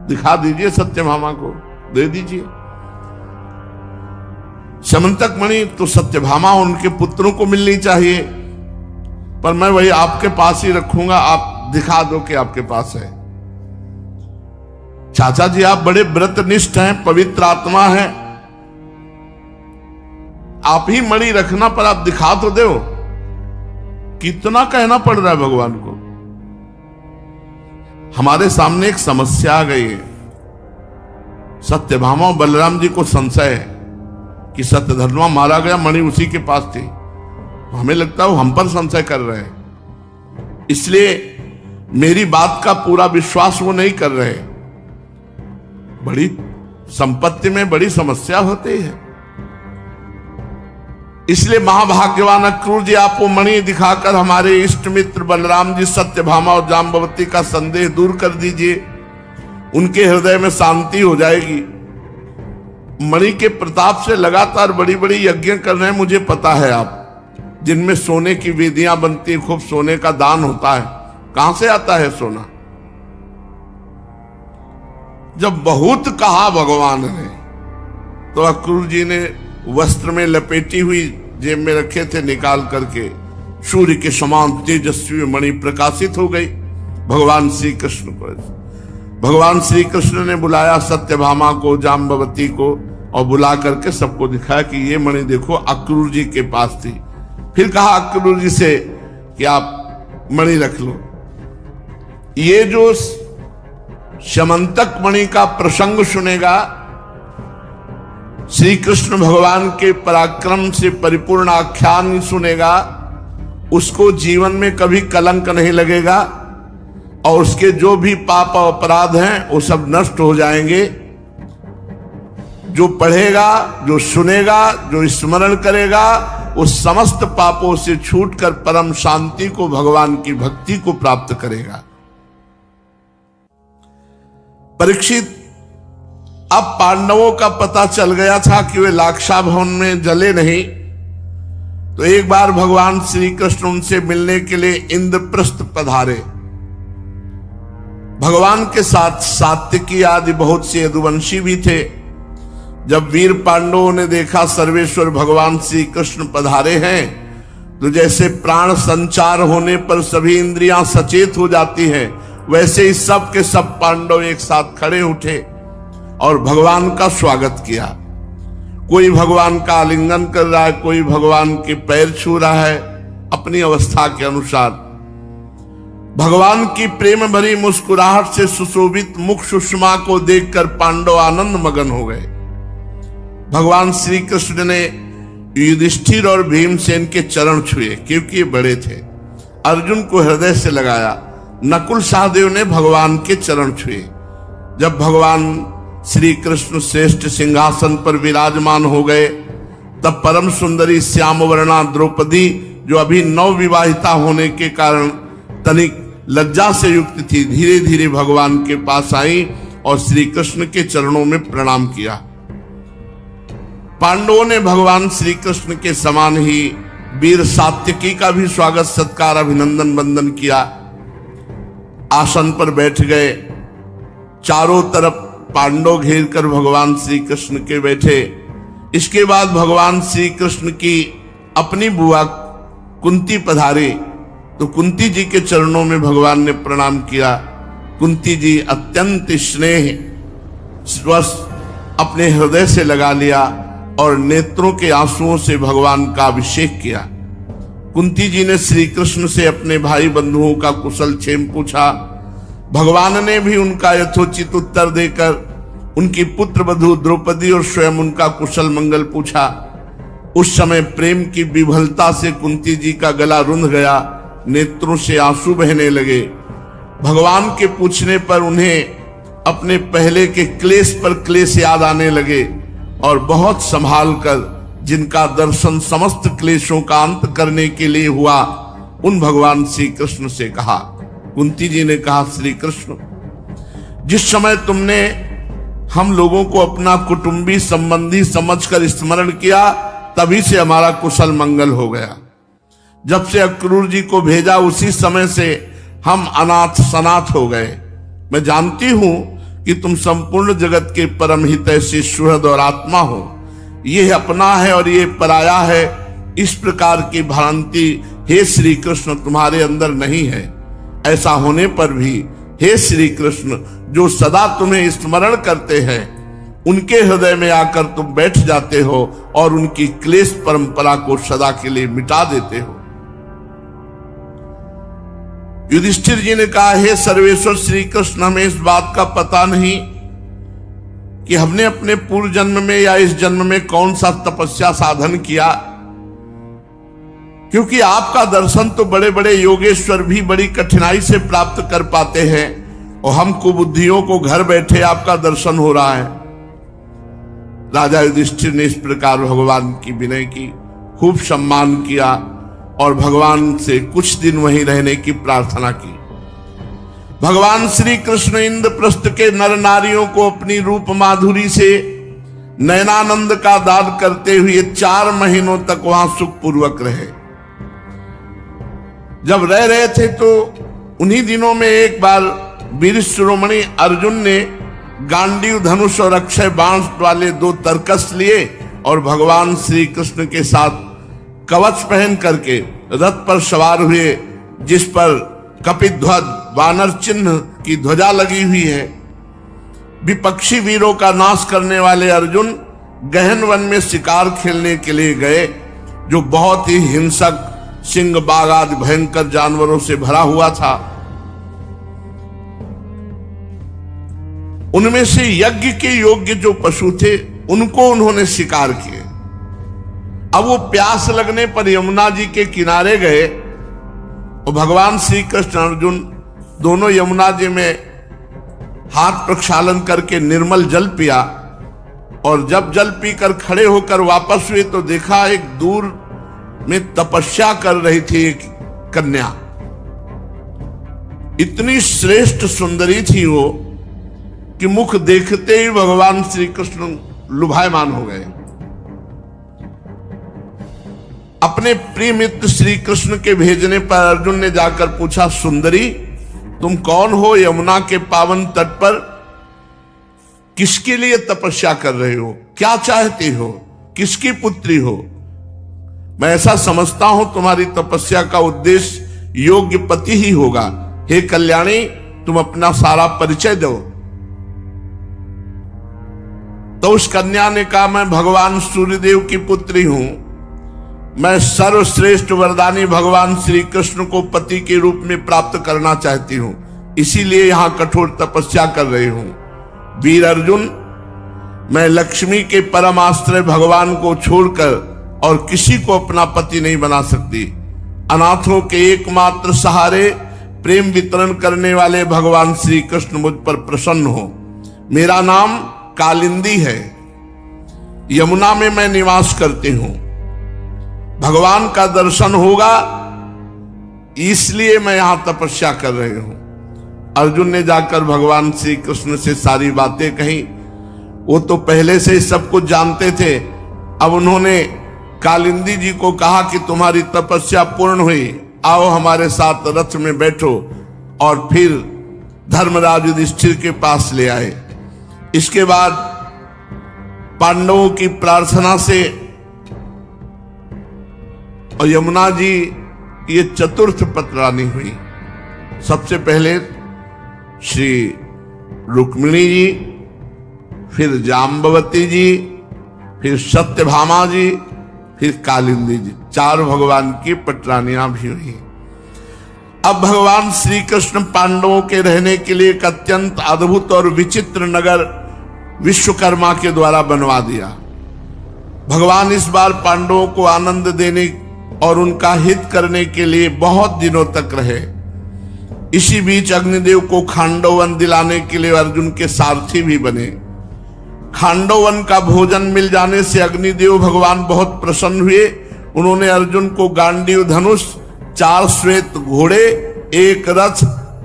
Speaker 1: दिखा दीजिए, सत्यभामा को दे दीजिए। स्यमंतक मणि तो सत्यभामा उनके पुत्रों को मिलनी चाहिए, पर मैं वही आपके पास ही रखूंगा, आप दिखा दो कि आपके पास है। चाचा जी आप बड़े व्रतनिष्ठ हैं, पवित्र आत्मा है, आप ही मणि रखना, पर आप दिखा तो दो। कितना कहना पड़ रहा है भगवान को। हमारे सामने एक समस्या आ गई है। सत्यभामा और बलराम जी को संशय है कि सत्यधर्मा मारा गया, मणि उसी के पास थी। हमें लगता है वो हम पर संशय कर रहे हैं, इसलिए मेरी बात का पूरा विश्वास वो नहीं कर रहे। बड़ी संपत्ति में बड़ी समस्या होती है, इसलिए महाभाग्यवान अक्रूर जी, आप वो मणि दिखाकर हमारे इष्ट मित्र बलराम जी, सत्यभामा और जाम्बवती का संदेह दूर कर दीजिए। उनके हृदय में शांति हो जाएगी। मणि के प्रताप से लगातार बड़ी बड़ी यज्ञ कर रहे हैं, मुझे पता है आप, जिनमें सोने की वेदियां बनती है, खूब सोने का दान होता है। कहां से आता है सोना? जब बहुत कहा भगवान ने, तो अक्रूर जी ने वस्त्र में लपेटी हुई जेब में रखे थे, निकाल करके सूर्य के समान तेजस्वी मणि प्रकाशित हो गई भगवान श्री कृष्ण को। भगवान श्री कृष्ण ने बुलाया सत्यभामा को, जाम्बवती को, और बुला करके सबको दिखाया कि ये मणि देखो अक्रूर जी के पास थी। फिर कहा अक्रूर जी से कि आप मणि रख लो। ये जो समंतक मणि का प्रसंग सुनेगा, श्री कृष्ण भगवान के पराक्रम से परिपूर्ण आख्यान सुनेगा, उसको जीवन में कभी कलंक नहीं लगेगा और उसके जो भी पाप और अपराध हैं वो सब नष्ट हो जाएंगे। जो पढ़ेगा, जो सुनेगा, जो स्मरण करेगा, उस समस्त पापों से छूटकर परम शांति को, भगवान की भक्ति को प्राप्त करेगा। परीक्षित, अब पांडवों का पता चल गया था कि वे लाक्षा भवन में जले नहीं, तो एक बार भगवान श्री कृष्ण उनसे मिलने के लिए इंद्रप्रस्थ पधारे। भगवान के साथ सात्विकी आदि बहुत से यदुवंशी भी थे। जब वीर पांडवों ने देखा सर्वेश्वर भगवान श्री कृष्ण पधारे हैं, तो जैसे प्राण संचार होने पर सभी इंद्रियां सचेत हो जाती हैं, वैसे ही सब के सब पांडव एक साथ खड़े उठे और भगवान का स्वागत किया। कोई भगवान का आलिंगन कर रहा है, कोई भगवान के पैर छू रहा है, अपनी अवस्था के अनुसार। भगवान की प्रेम भरी मुस्कुराहट से सुशोभित मुख सुषमा को देखकर पांडव आनंद मगन हो गए। भगवान श्री कृष्ण ने युधिष्ठिर और भीमसेन के चरण छुए, क्योंकि ये बड़े थे। अर्जुन को हृदय से लगाया। नकुल सहदेव ने भगवान के चरण छुए। जब भगवान श्री कृष्ण श्रेष्ठ सिंहासन पर विराजमान हो गए, तब परम सुंदरी श्याम वर्णा द्रौपदी, जो अभी नवविवाहिता होने के कारण तनिक लज्जा से युक्त थी, धीरे धीरे भगवान के पास आई और श्री कृष्ण के चरणों में प्रणाम किया। पांडवों ने भगवान श्री कृष्ण के समान ही वीर सात्यकी का भी स्वागत सत्कार अभिनंदन वंदन किया। आसन पर बैठ गए। चारों तरफ पांडव घेर कर भगवान श्री कृष्ण के बैठे। इसके बाद भगवान श्री कृष्ण की अपनी बुआ कुंती पधारी, तो कुंती जी के चरणों में भगवान ने प्रणाम किया। कुंती जी अत्यंत स्नेह स्वस अपने हृदय से लगा लिया और नेत्रों के आंसुओं से भगवान का अभिषेक किया। कुंती जी ने श्री कृष्ण से अपने भाई बंधुओं का कुशल क्षेम पूछा। भगवान ने भी उनका यथोचित उत्तर देकर उनकी पुत्र वधू द्रौपदी और स्वयं उनका कुशल मंगल पूछा। उस समय प्रेम की विभलता से कुंती जी का गला रुंध गया, नेत्रों से आंसू बहने लगे। भगवान के पूछने पर उन्हें अपने पहले के क्लेश पर क्लेश याद आने लगे और बहुत संभाल कर, जिनका दर्शन समस्त क्लेशों का अंत करने के लिए हुआ, उन भगवान श्री कृष्ण से कहा। कुंती जी ने कहा, श्री कृष्ण, जिस समय तुमने हम लोगों को अपना कुटुंबी संबंधी समझकर स्मरण किया, तभी से हमारा कुशल मंगल हो गया। जब से अक्रूर जी को भेजा, उसी समय से हम अनाथ सनाथ हो गए। मैं जानती हूं कि तुम संपूर्ण जगत के परम हितैषी सुहृद और आत्मा हो। ये अपना है और ये पराया है, इस प्रकार की भ्रांति हे श्री कृष्ण तुम्हारे अंदर नहीं है। ऐसा होने पर भी हे श्री कृष्ण, जो सदा तुम्हें स्मरण करते हैं, उनके हृदय में आकर तुम बैठ जाते हो और उनकी क्लेश परंपरा को सदा के लिए मिटा देते हो। युधिष्ठिर जी ने कहा, हे सर्वेश्वर श्री कृष्ण, हमें इस बात का पता नहीं कि हमने अपने पूर्व जन्म में या इस जन्म में कौन सा तपस्या साधन किया, क्योंकि आपका दर्शन तो बड़े बड़े योगेश्वर भी बड़ी कठिनाई से प्राप्त कर पाते हैं और हम कुबुद्धियों को घर बैठे आपका दर्शन हो रहा है। राजा युधिष्ठिर ने इस प्रकार भगवान की विनय की, खूब सम्मान किया और भगवान से कुछ दिन वहीं रहने की प्रार्थना की। भगवान श्री कृष्ण इंद्रप्रस्थ के नर नारियों को अपनी रूप माधुरी से नयनानंद का दान करते हुए 4 महीनों तक वहां सुखपूर्वक रहे। जब रह रहे थे तो उन्हीं दिनों में एक बार वीर शिरोमणि अर्जुन ने गांडीव धनुष और अक्षय बाण वाले 2 तरकस लिए और भगवान श्री कृष्ण के साथ कवच पहन करके रथ पर सवार हुए, जिस पर कपिध्वज वानर चिन्ह की ध्वजा लगी हुई है। विपक्षी वीरों का नाश करने वाले अर्जुन गहन वन में शिकार खेलने के लिए गए, जो बहुत ही हिंसक सिंह बाघ आदि भयंकर जानवरों से भरा हुआ था। उनमें से यज्ञ के योग्य जो पशु थे उनको उन्होंने शिकार किए। अब वो प्यास लगने पर यमुना जी के किनारे गए और भगवान श्री कृष्ण अर्जुन दोनों यमुना जी में हाथ प्रक्षालन करके निर्मल जल पिया, और जब जल पीकर खड़े होकर वापस हुए तो देखा एक दूर में तपस्या कर रही थी एक कन्या। इतनी श्रेष्ठ सुंदरी थी वो कि मुख देखते ही भगवान श्री कृष्ण लुभायमान हो गए। अपने प्रिय मित्र श्री कृष्ण के भेजने पर अर्जुन ने जाकर पूछा, सुंदरी तुम कौन हो? यमुना के पावन तट पर किसके लिए तपस्या कर रहे हो? क्या चाहती हो? किसकी पुत्री हो? मैं ऐसा समझता हूं तुम्हारी तपस्या का उद्देश्य योग्य पति ही होगा। हे कल्याणी, तुम अपना सारा परिचय दो। तो उस कन्या ने कहा, मैं भगवान सूर्यदेव की पुत्री हूं। मैं सर्वश्रेष्ठ वरदानी भगवान श्री कृष्ण को पति के रूप में प्राप्त करना चाहती हूं, इसीलिए यहां कठोर तपस्या कर रही हूं। वीर अर्जुन, मैं लक्ष्मी के परम आश्रय भगवान को छोड़कर और किसी को अपना पति नहीं बना सकती। अनाथों के एकमात्र सहारे प्रेम वितरण करने वाले भगवान श्री कृष्ण मुझ पर प्रसन्न हो। मेरा नाम कालिंदी है, यमुना में मैं निवास करती हूं। भगवान का दर्शन होगा इसलिए मैं यहां तपस्या कर रही हूं। अर्जुन ने जाकर भगवान श्री कृष्ण से सारी बातें कही। वो तो पहले से ही सब कुछ जानते थे। अब उन्होंने कालिंदी जी को कहा कि तुम्हारी तपस्या पूर्ण हुई, आओ हमारे साथ रथ में बैठो, और फिर धर्मराज युधिष्ठिर के पास ले आए। इसके बाद पांडवों की प्रार्थना से और यमुना जी ये चतुर्थ पतरानी हुई। सबसे पहले श्री रुक्मिणी जी, फिर जाम्बवती जी, फिर सत्यभामा जी, फिर कालिंदी जी, 4 भगवान की पटरानियां भी हुई। अब भगवान श्री कृष्ण पांडवों के रहने के लिए एक अत्यंत अद्भुत और विचित्र नगर विश्वकर्मा के द्वारा बनवा दिया। भगवान इस बार पांडवों को आनंद देने और उनका हित करने के लिए बहुत दिनों तक रहे। इसी बीच अग्निदेव को खांडववन दिलाने के लिए अर्जुन के सारथी भी बने। खांडववन का भोजन मिल जाने से अग्निदेव भगवान बहुत प्रसन्न हुए। उन्होंने अर्जुन को गांडीव धनुष, 4 श्वेत घोड़े, 1 रथ,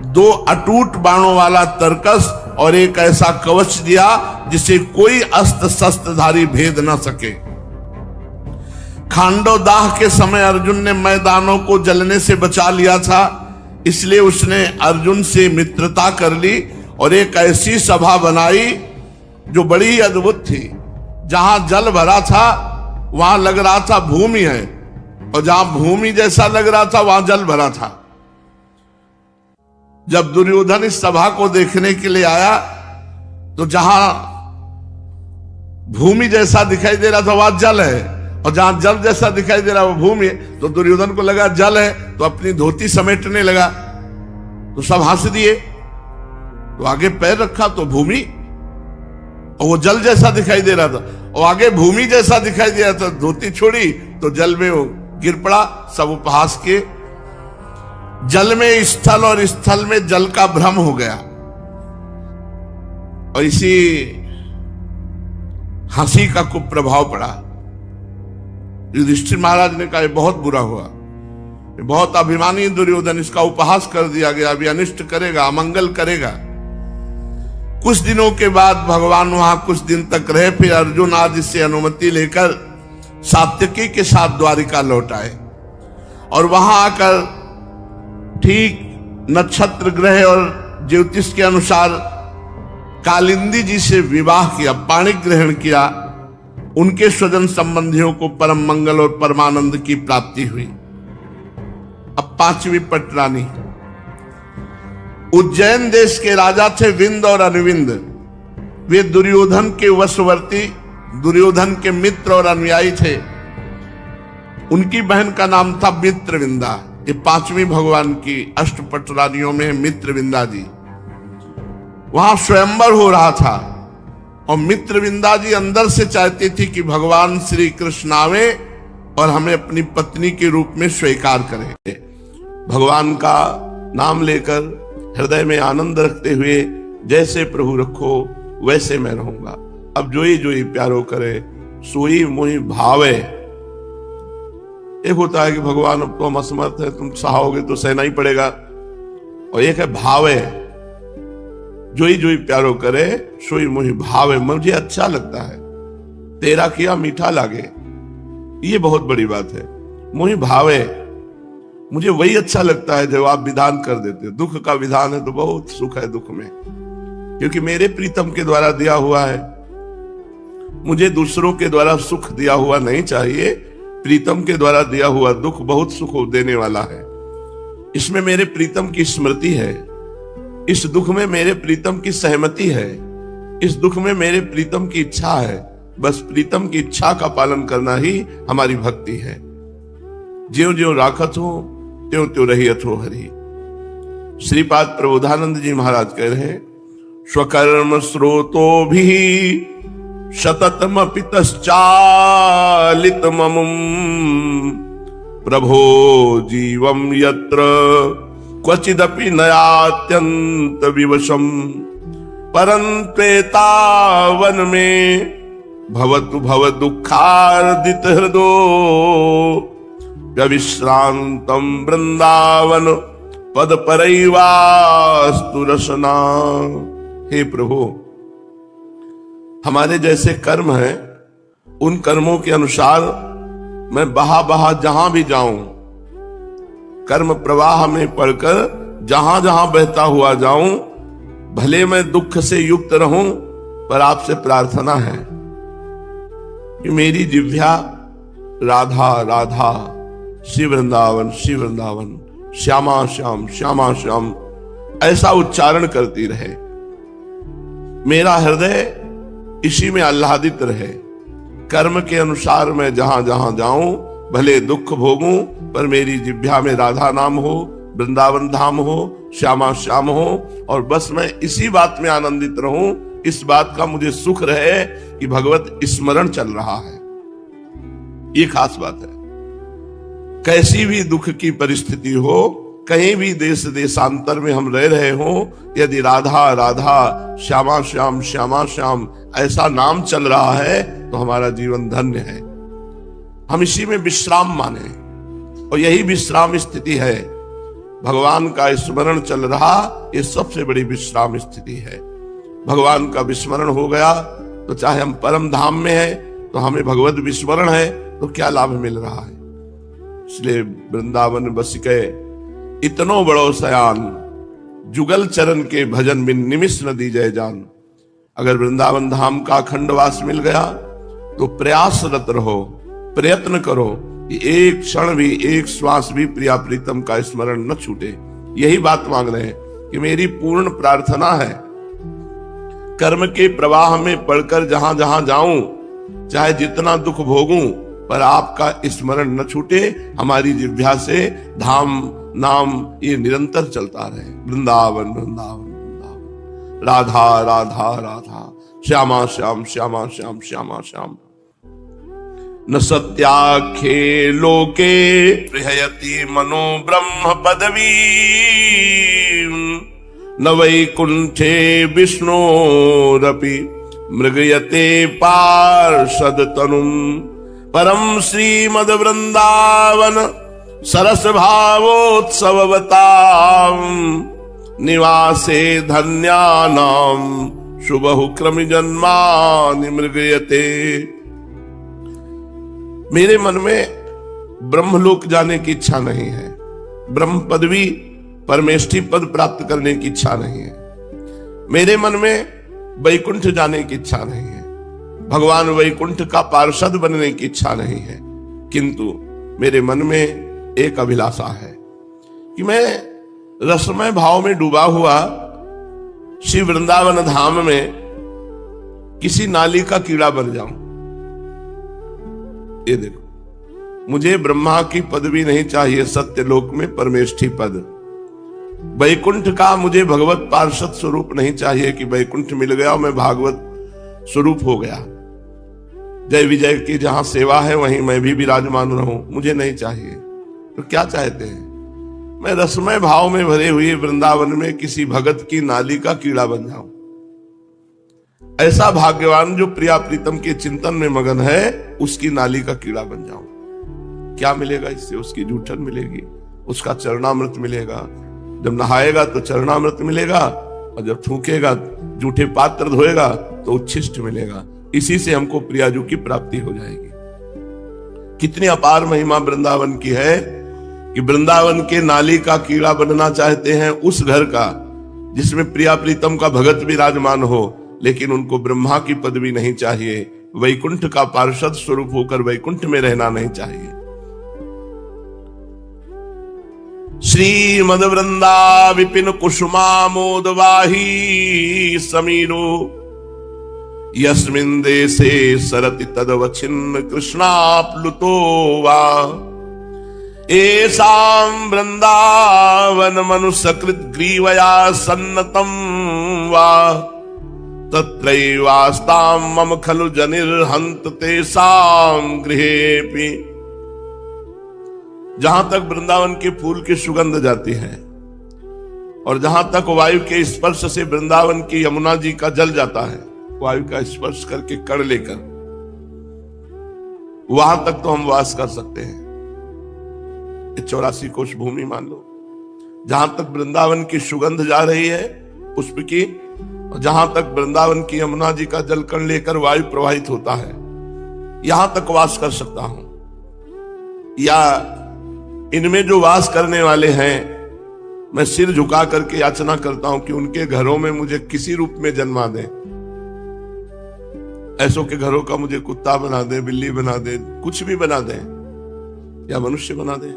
Speaker 1: 2 अटूट बाणों वाला तरकस और एक ऐसा कवच दिया जिसे कोई अस्त्र शस्त्रधारी भेद न सके। खांडव दाह के समय अर्जुन ने मैदानों को जलने से बचा लिया था, इसलिए उसने अर्जुन से मित्रता कर ली और एक ऐसी सभा बनाई जो बड़ी अद्भुत थी। जहां जल भरा था वहां लग रहा था भूमि है, और जहां भूमि जैसा लग रहा था वहां जल भरा था। जब दुर्योधन इस सभा को देखने के लिए आया तो जहां भूमि जैसा दिखाई दे रहा था वहां जल है, और जहां जल जैसा दिखाई दे रहा वो भूमि है। तो दुर्योधन को लगा जल है, तो अपनी धोती समेटने लगा, तो सब हंस दिए। तो आगे पैर रखा तो भूमि, और वो जल जैसा दिखाई दे रहा था, और आगे भूमि जैसा दिखाई दे रहा था। धोती छोड़ी तो जल में वो गिर पड़ा। सब उपहास के, जल में स्थल और स्थल में जल का भ्रम हो गया। और इसी हंसी का कुप्रभाव पड़ा। युधिष्ठिर महाराज ने कहा बहुत बुरा हुआ, बहुत अभिमानी दुर्योधन, इसका उपहास कर दिया गया, अभी अनिष्ट करेगा, अमंगल करेगा। कुछ दिनों के बाद भगवान वहां कुछ दिन तक रहे, फिर अर्जुन आदि से अनुमति लेकर सात्यकी के साथ द्वारिका लौट आए, और वहां आकर ठीक नक्षत्र ग्रह और ज्योतिष के अनुसार कालिंदी जी से विवाह किया, पाणिक ग्रहण किया। उनके स्वजन संबंधियों को परम मंगल और परमानंद की प्राप्ति हुई। अब पांचवी पटरानी। उज्जैन देश के राजा थे विंद और अनुविंद। वे दुर्योधन के वशवर्ती, दुर्योधन के मित्र और अनुयायी थे। उनकी बहन का नाम था मित्रविंदा। ये पांचवी भगवान की अष्टपट रानियों में है मित्रविंदा जी। वहां स्वयंवर हो रहा था, और मित्रविंदा जी अंदर से चाहती थी कि भगवान श्री कृष्ण आवे और हमें अपनी पत्नी के रूप में स्वीकार करें। भगवान का नाम लेकर हृदय में आनंद रखते हुए जैसे प्रभु रखो वैसे मैं रहूंगा। अब जोई जोई प्यारो करे सोई मोहि भावे। एक होता है कि भगवान अब तो हम असमर्थ है, तुम सहाओगे तो सहना ही पड़ेगा, और एक है भावे, जोई जोई प्यारो करे सोई मोहि भावे। मुझे अच्छा लगता है, तेरा किया मीठा लागे, ये बहुत बड़ी बात है। मोहि भावे, मुझे वही अच्छा लगता है जब आप विधान कर देते हो। दुख का विधान है तो बहुत सुख है दुख में, क्योंकि मेरे प्रीतम के द्वारा दिया हुआ है। मुझे दूसरों के द्वारा सुख दिया हुआ नहीं चाहिए, प्रीतम के द्वारा दिया हुआ दुख बहुत सुख देने वाला है। इसमें मेरे प्रीतम की स्मृति है, इस दुख में मेरे प्रीतम की सहमति है, इस दुख में मेरे प्रीतम की इच्छा है। बस प्रीतम की इच्छा का पालन करना ही हमारी भक्ति है। ज्यों ज्यों राखत हो त्यों त्यों रहियत हो हरि। श्रीपाद प्रबोधानंद जी महाराज कह रहे हैं, स्वकर्म स्रोतो भी शततमपि तश्चालित ममुम प्रभो जीवम यत्र क्वचिदपि नयात्यंत विवशम परंत्वेतावन में भवतु भव दुखार्दित हृदो व्यविश्रांतम वृंदावन पद परैवास्तु रसना। हे प्रभु, हमारे जैसे कर्म हैं, उन कर्मों के अनुसार मैं बहा बहा जहां भी जाऊं, कर्म प्रवाह में पड़कर जहां जहां बहता हुआ जाऊं, भले मैं दुख से युक्त रहूं, पर आपसे प्रार्थना है कि मेरी जिह्वा राधा राधा, शिव वृंदावन शिव वृंदावन, श्यामा श्याम श्यामा श्याम ऐसा उच्चारण करती रहे। मेरा हृदय इसी में आह्लादित रहे। कर्म के अनुसार मैं जहां जहां जाऊं, भले दुख भोगूं, पर मेरी जिह्वा में राधा नाम हो, वृंदावन धाम हो, श्यामा श्याम हो, और बस मैं इसी बात में आनंदित रहूं। इस बात का मुझे सुख रहे कि भगवत स्मरण चल रहा है। ये खास बात है। कैसी भी दुख की परिस्थिति हो, कहीं भी देश देशांतर में हम रह रहे हो, यदि राधा राधा श्यामा श्याम श्यामा श्याम ऐसा नाम चल रहा है तो हमारा जीवन धन्य है। हम इसी में विश्राम माने, और यही विश्राम स्थिति है। भगवान का स्मरण चल रहा, ये सबसे बड़ी विश्राम स्थिति है। भगवान का विस्मरण हो गया तो चाहे हम परम धाम में हैं, तो हमें भगवत विस्मरण है तो क्या लाभ मिल रहा है। इसलिए वृंदावन बस गए इतनो बड़ो सयान, जुगल चरण के भजन बिन निमिष न दी जय जान। अगर वृंदावन धाम का अखंडवास मिल गया तो प्रयासरत रहो, प्रयत्न करो कि एक क्षण भी, एक श्वास भी प्रिया प्रीतम का स्मरण न छूटे। यही बात मांग रहे हैं कि मेरी पूर्ण प्रार्थना है, कर्म के प्रवाह में पड़कर जहां जहां जाऊं, चाहे जितना दुख भोगूं, पर आपका स्मरण न छूटे, हमारी जिह्वा से धाम नाम ये निरंतर चलता रहे। वृंदावन वृंदावन वृंदावन, राधा राधा राधा, श्यामा श्याम श्यामा श्याम श्यामा श्याम। न सत्याख्ये लोके प्रहयति मनो ब्रह्म पदवी, न वैकुंठे विष्णोरपि मृगयते पार्षद तनुम। परम श्रीमद वृंदावन सरस भावोत्सववतां, निवासे धन्यानां शुभहु क्रमि जन्मानि मृगयते। मेरे मन में ब्रह्मलोक जाने की इच्छा नहीं है, ब्रह्म पदवी परमेष्ठी पद प्राप्त करने की इच्छा नहीं है। मेरे मन में वैकुंठ जाने की इच्छा नहीं है, भगवान वैकुंठ का पार्षद बनने की इच्छा नहीं है, किंतु मेरे मन में एक अभिलाषा है कि मैं रसमय भाव में डूबा हुआ श्री वृंदावन धाम में किसी नाली का कीड़ा बन जाऊं। ये देखो, मुझे ब्रह्मा की पदवी नहीं चाहिए, सत्य लोक में परमेष्ठी पद। वैकुंठ का मुझे भगवत पार्षद स्वरूप नहीं चाहिए कि वैकुंठ मिल गया और मैं भागवत स्वरूप हो गया। जय विजय की जहां सेवा है वहीं मैं भी विराजमान रहूं, मुझे नहीं चाहिए। तो क्या चाहते हैं? मैं रसमय भाव में भरे हुए वृंदावन में किसी भगत की नाली का कीड़ा बन जाऊं। ऐसा भाग्यवान जो प्रिया प्रीतम के चिंतन में मगन है, उसकी नाली का कीड़ा बन जाऊं। क्या मिलेगा इससे? उसकी जूठन मिलेगी, उसका चरणामृत मिलेगा। जब नहाएगा तो चरणामृत मिलेगा, और जब थूकेगा, जूठे पात्र धोएगा तो उच्छिष्ट मिलेगा। इसी से हमको प्रियाजू की प्राप्ति हो जाएगी। कितनी अपार महिमा वृंदावन की है कि वृंदावन के नाली का कीड़ा बनना चाहते हैं उस घर का जिसमें प्रिया प्रीतम का भगत विराजमान हो, लेकिन उनको ब्रह्मा की पदवी नहीं चाहिए, वैकुंठ का पार्षद स्वरूप होकर वैकुंठ में रहना नहीं चाहिए। श्रीमद वृंदा विपिन कुसुमा मोदवाही समीरो, यस्मिन् देशे सरति तदवच्छिन्न कृष्णाप्लुतो वा। एषां वृंदावन मनुसकृत ग्रीवया सन्नतं वा, तत्रैवास्तां मम खलु जनिर्हन्त तेषां गृहेऽपि। जहां तक वृंदावन के फूल की सुगंध जाती है और जहां तक वायु के स्पर्श से वृंदावन की यमुना जी का जल जाता है, वायु का स्पर्श करके कण लेकर, वहां तक तो हम वास कर सकते हैं। 84 कोश भूमि मान लो, जहां तक वृंदावन की सुगंध जा रही है पुष्प की, और जहां तक वृंदावन की यमुना जी का जल कण लेकर वायु प्रवाहित होता है, यहां तक वास कर सकता हूं। या इनमें जो वास करने वाले हैं, मैं सिर झुका करके याचना करता हूं कि उनके घरों में मुझे किसी रूप में जन्मा दें। ऐसों के घरों का मुझे कुत्ता बना दे, बिल्ली बना दे, कुछ भी बना दे, या मनुष्य बना दे।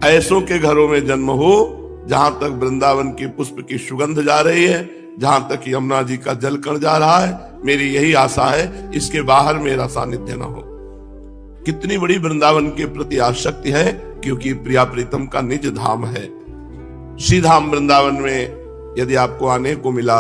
Speaker 1: ऐसों के घरों में जन्म हो जहां तक वृंदावन की पुष्प की सुगंध जा रही है, जहां तक यमुना जी का जल कण जा रहा है। मेरी यही आशा है, इसके बाहर मेरा सानिध्य न हो। कितनी बड़ी वृंदावन के प्रति आसक्ति है, क्योंकि प्रिया प्रीतम का निज धाम है। श्री धाम वृंदावन में यदि आपको आने को मिला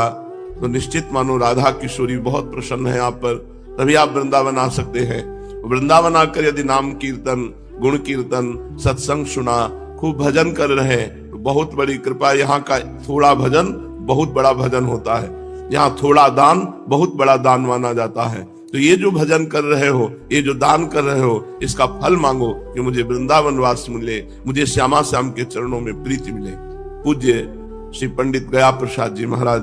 Speaker 1: तो निश्चित मानो राधा किशोरी बहुत प्रसन्न है आप पर, तभी आप वृंदावन आ सकते हैं। वृंदावन आकर यदि नाम कीर्तन, गुण कीर्तन, सत्संग सुना, खूब भजन कर रहे हैं तो बहुत बड़ी कृपा। यहाँ का थोड़ा भजन बहुत बड़ा भजन होता है, यहाँ थोड़ा दान बहुत बड़ा दान माना जाता है। तो ये जो भजन कर रहे हो, ये जो दान कर रहे हो, इसका फल मांगो कि मुझे वृंदावन वास मिले, मुझे श्यामा श्याम के चरणों में प्रीति मिले। पूज्य श्री पंडित गया प्रसाद जी महाराज,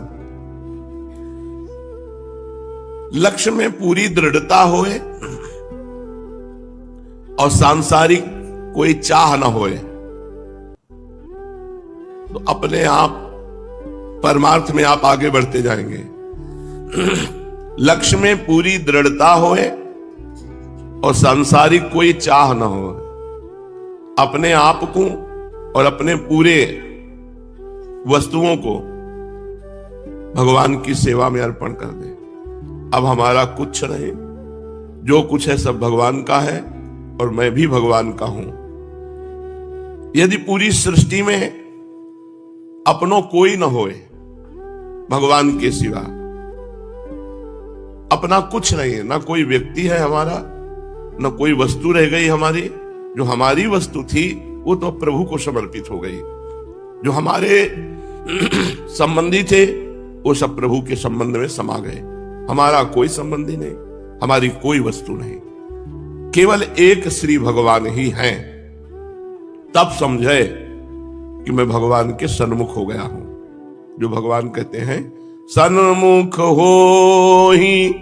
Speaker 1: लक्ष्य में पूरी दृढ़ता होए और सांसारिक कोई चाह ना होए तो अपने आप परमार्थ में आप आगे बढ़ते जाएंगे। लक्ष्य में पूरी दृढ़ता होए और सांसारिक कोई चाह ना हो, अपने आप को और अपने पूरे वस्तुओं को भगवान की सेवा में अर्पण कर दे। अब हमारा कुछ नहीं, जो कुछ है सब भगवान का है और मैं भी भगवान का हूं। यदि पूरी सृष्टि में अपनों कोई न होए भगवान के सिवा, अपना कुछ नहीं है, ना कोई व्यक्ति है हमारा, न कोई वस्तु रह गई हमारी। जो हमारी वस्तु थी वो तो प्रभु को समर्पित हो गई। जो हमारे संबंधी थे वो सब प्रभु के संबंध में समा गए। हमारा कोई संबंधी नहीं, हमारी कोई वस्तु नहीं, केवल एक श्री भगवान ही हैं। तब समझे कि मैं भगवान के सन्मुख हो गया हूं। जो भगवान कहते हैं, सन्मुख हो ही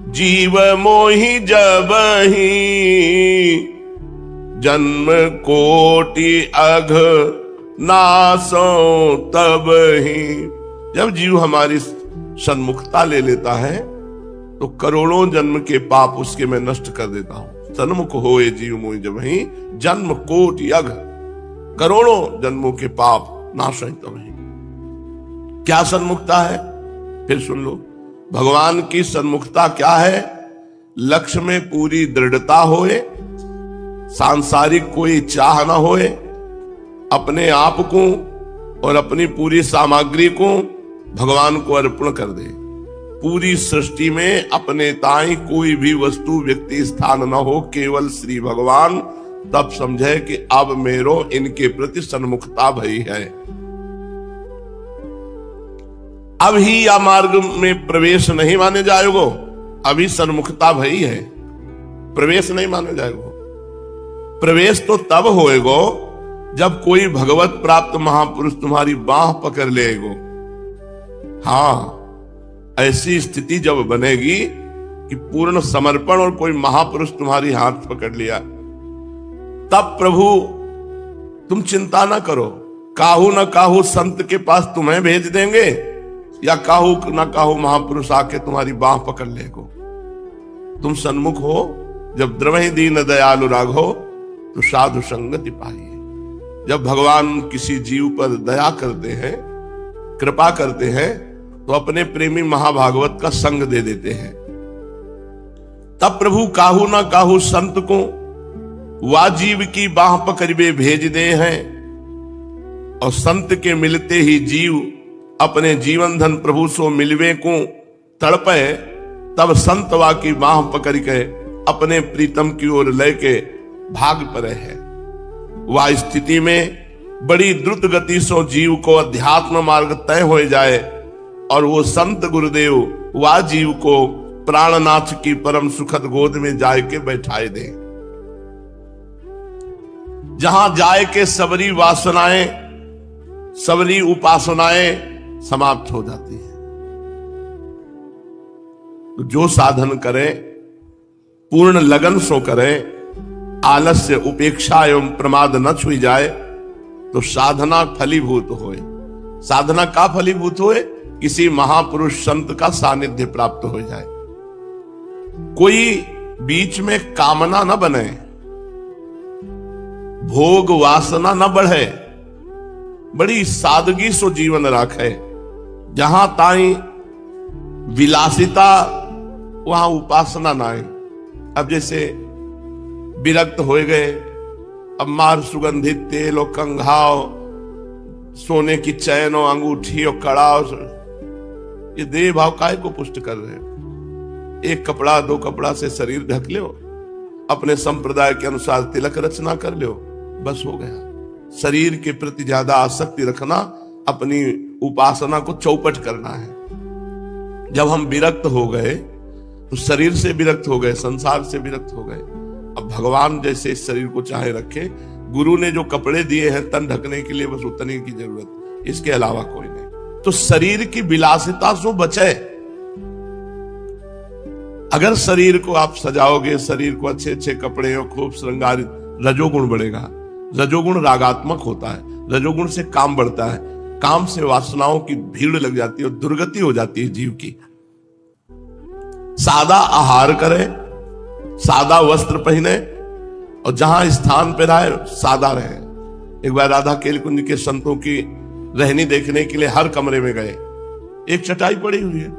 Speaker 1: जीव मोहि जबहि, जन्म कोटि अघ नासो तब ही। जब जीव हमारी सन्मुखता ले लेता है तो करोड़ों जन्म के पाप उसके मैं नष्ट कर देता हूं। सन्मुख होए जीव मोहि जबहि, जन्म कोटि अघ, करोड़ों जन्मों के पाप नाश तब ही। क्या सन्मुखता है? फिर सुन लो, भगवान की सन्मुखता क्या है? लक्ष्य में पूरी दृढ़ता होए, सांसारिक कोई चाह ना होए, अपने आप को और अपनी पूरी सामग्री को भगवान को अर्पण कर दे। पूरी सृष्टि में अपने ताई कोई भी वस्तु व्यक्ति स्थान न हो, केवल श्री भगवान। तब समझे कि अब मेरो इनके प्रति सन्मुखता भई है। अब ही या मार्ग में प्रवेश नहीं माने जाएगो, अभी सन्मुखता भई है, प्रवेश नहीं माने जाएगो। प्रवेश तो तब होएगो जब कोई भगवत प्राप्त महापुरुष तुम्हारी बाह पकड़ लेगो। हाँ, ऐसी स्थिति जब बनेगी कि पूर्ण समर्पण और कोई महापुरुष तुम्हारी हाथ पकड़ लिया, तब प्रभु तुम चिंता ना करो, काहू न काहू संत के पास तुम्हें भेज देंगे, या काहू न काहू महापुरुष आके तुम्हारी बाह पकड़ लेगो। तुम सन्मुख हो, जब द्रवहि दीन दयालु राघो, तो साधु संगति पाइए। जब भगवान किसी जीव पर दया करते हैं, कृपा करते हैं, तो अपने प्रेमी महाभागवत का संग दे देते हैं। तब प्रभु काहू ना काहू संत को वाजीव की बाह पकड़े भेज दे हैं, और संत के मिलते ही जीव अपने जीवन धन प्रभु सो मिलवे को तड़पे। तब संत वा की बाह पकड़ के अपने प्रीतम की ओर लेके भाग पड़े है। वह स्थिति में बड़ी द्रुत गति से जीव को अध्यात्म मार्ग तय हो जाए, और वो संत गुरुदेव वा जीव को प्राणनाथ की परम सुखद गोद में जाए के बैठाए दे, जहां जाए के सबरी वासनाएं, सबरी उपासनाएं समाप्त हो जाती है। तो जो साधन करे पूर्ण लगन सो करे, आलस्य उपेक्षा एवं प्रमाद न छुई जाए, तो साधना फलीभूत होए। साधना का फलीभूत होए? किसी महापुरुष संत का सानिध्य प्राप्त हो जाए। कोई बीच में कामना न बने, भोग वासना न बढ़े, बड़ी सादगी सो जीवन रखे। जहां ताई विलासिता वहां उपासना ना आए। अब जैसे विरक्त हो गए, अब मार सुगंधित तेल और कंघाव, सोने की चैन और अंगूठी और कड़ाव, ये देह भाव काय को पुष्ट कर रहे हैं। एक कपड़ा दो कपड़ा से शरीर ढक लो, अपने संप्रदाय के अनुसार तिलक रचना कर लो, बस हो गया। शरीर के प्रति ज्यादा आसक्ति रखना, अपनी उपासना को चौपट करना है। जब हम विरक्त हो गए तो शरीर से विरक्त हो गए, संसार से विरक्त हो गए। अब भगवान जैसे इस शरीर को चाहे रखे, गुरु ने जो कपड़े दिए हैं तन ढकने के लिए, बस उतने की जरूरत, इसके अलावा कोई नहीं। तो शरीर की विलासिता से बचे। अगर शरीर को आप सजाओगे, शरीर को अच्छे अच्छे कपड़े और खूब श्रृंगारित, रजोगुण बढ़ेगा। रजोगुण रागात्मक होता है, रजोगुण से काम बढ़ता है, काम से वासनाओं की भीड़ लग जाती है और दुर्गति हो जाती है जीव की। सादा आहार करे, सादा वस्त्र पहने, और जहां स्थान पे रहे सादा रहे। एक बार राधा केलकुंज के संतों की रहनी देखने के लिए हर कमरे में गए। एक चटाई पड़ी हुई है,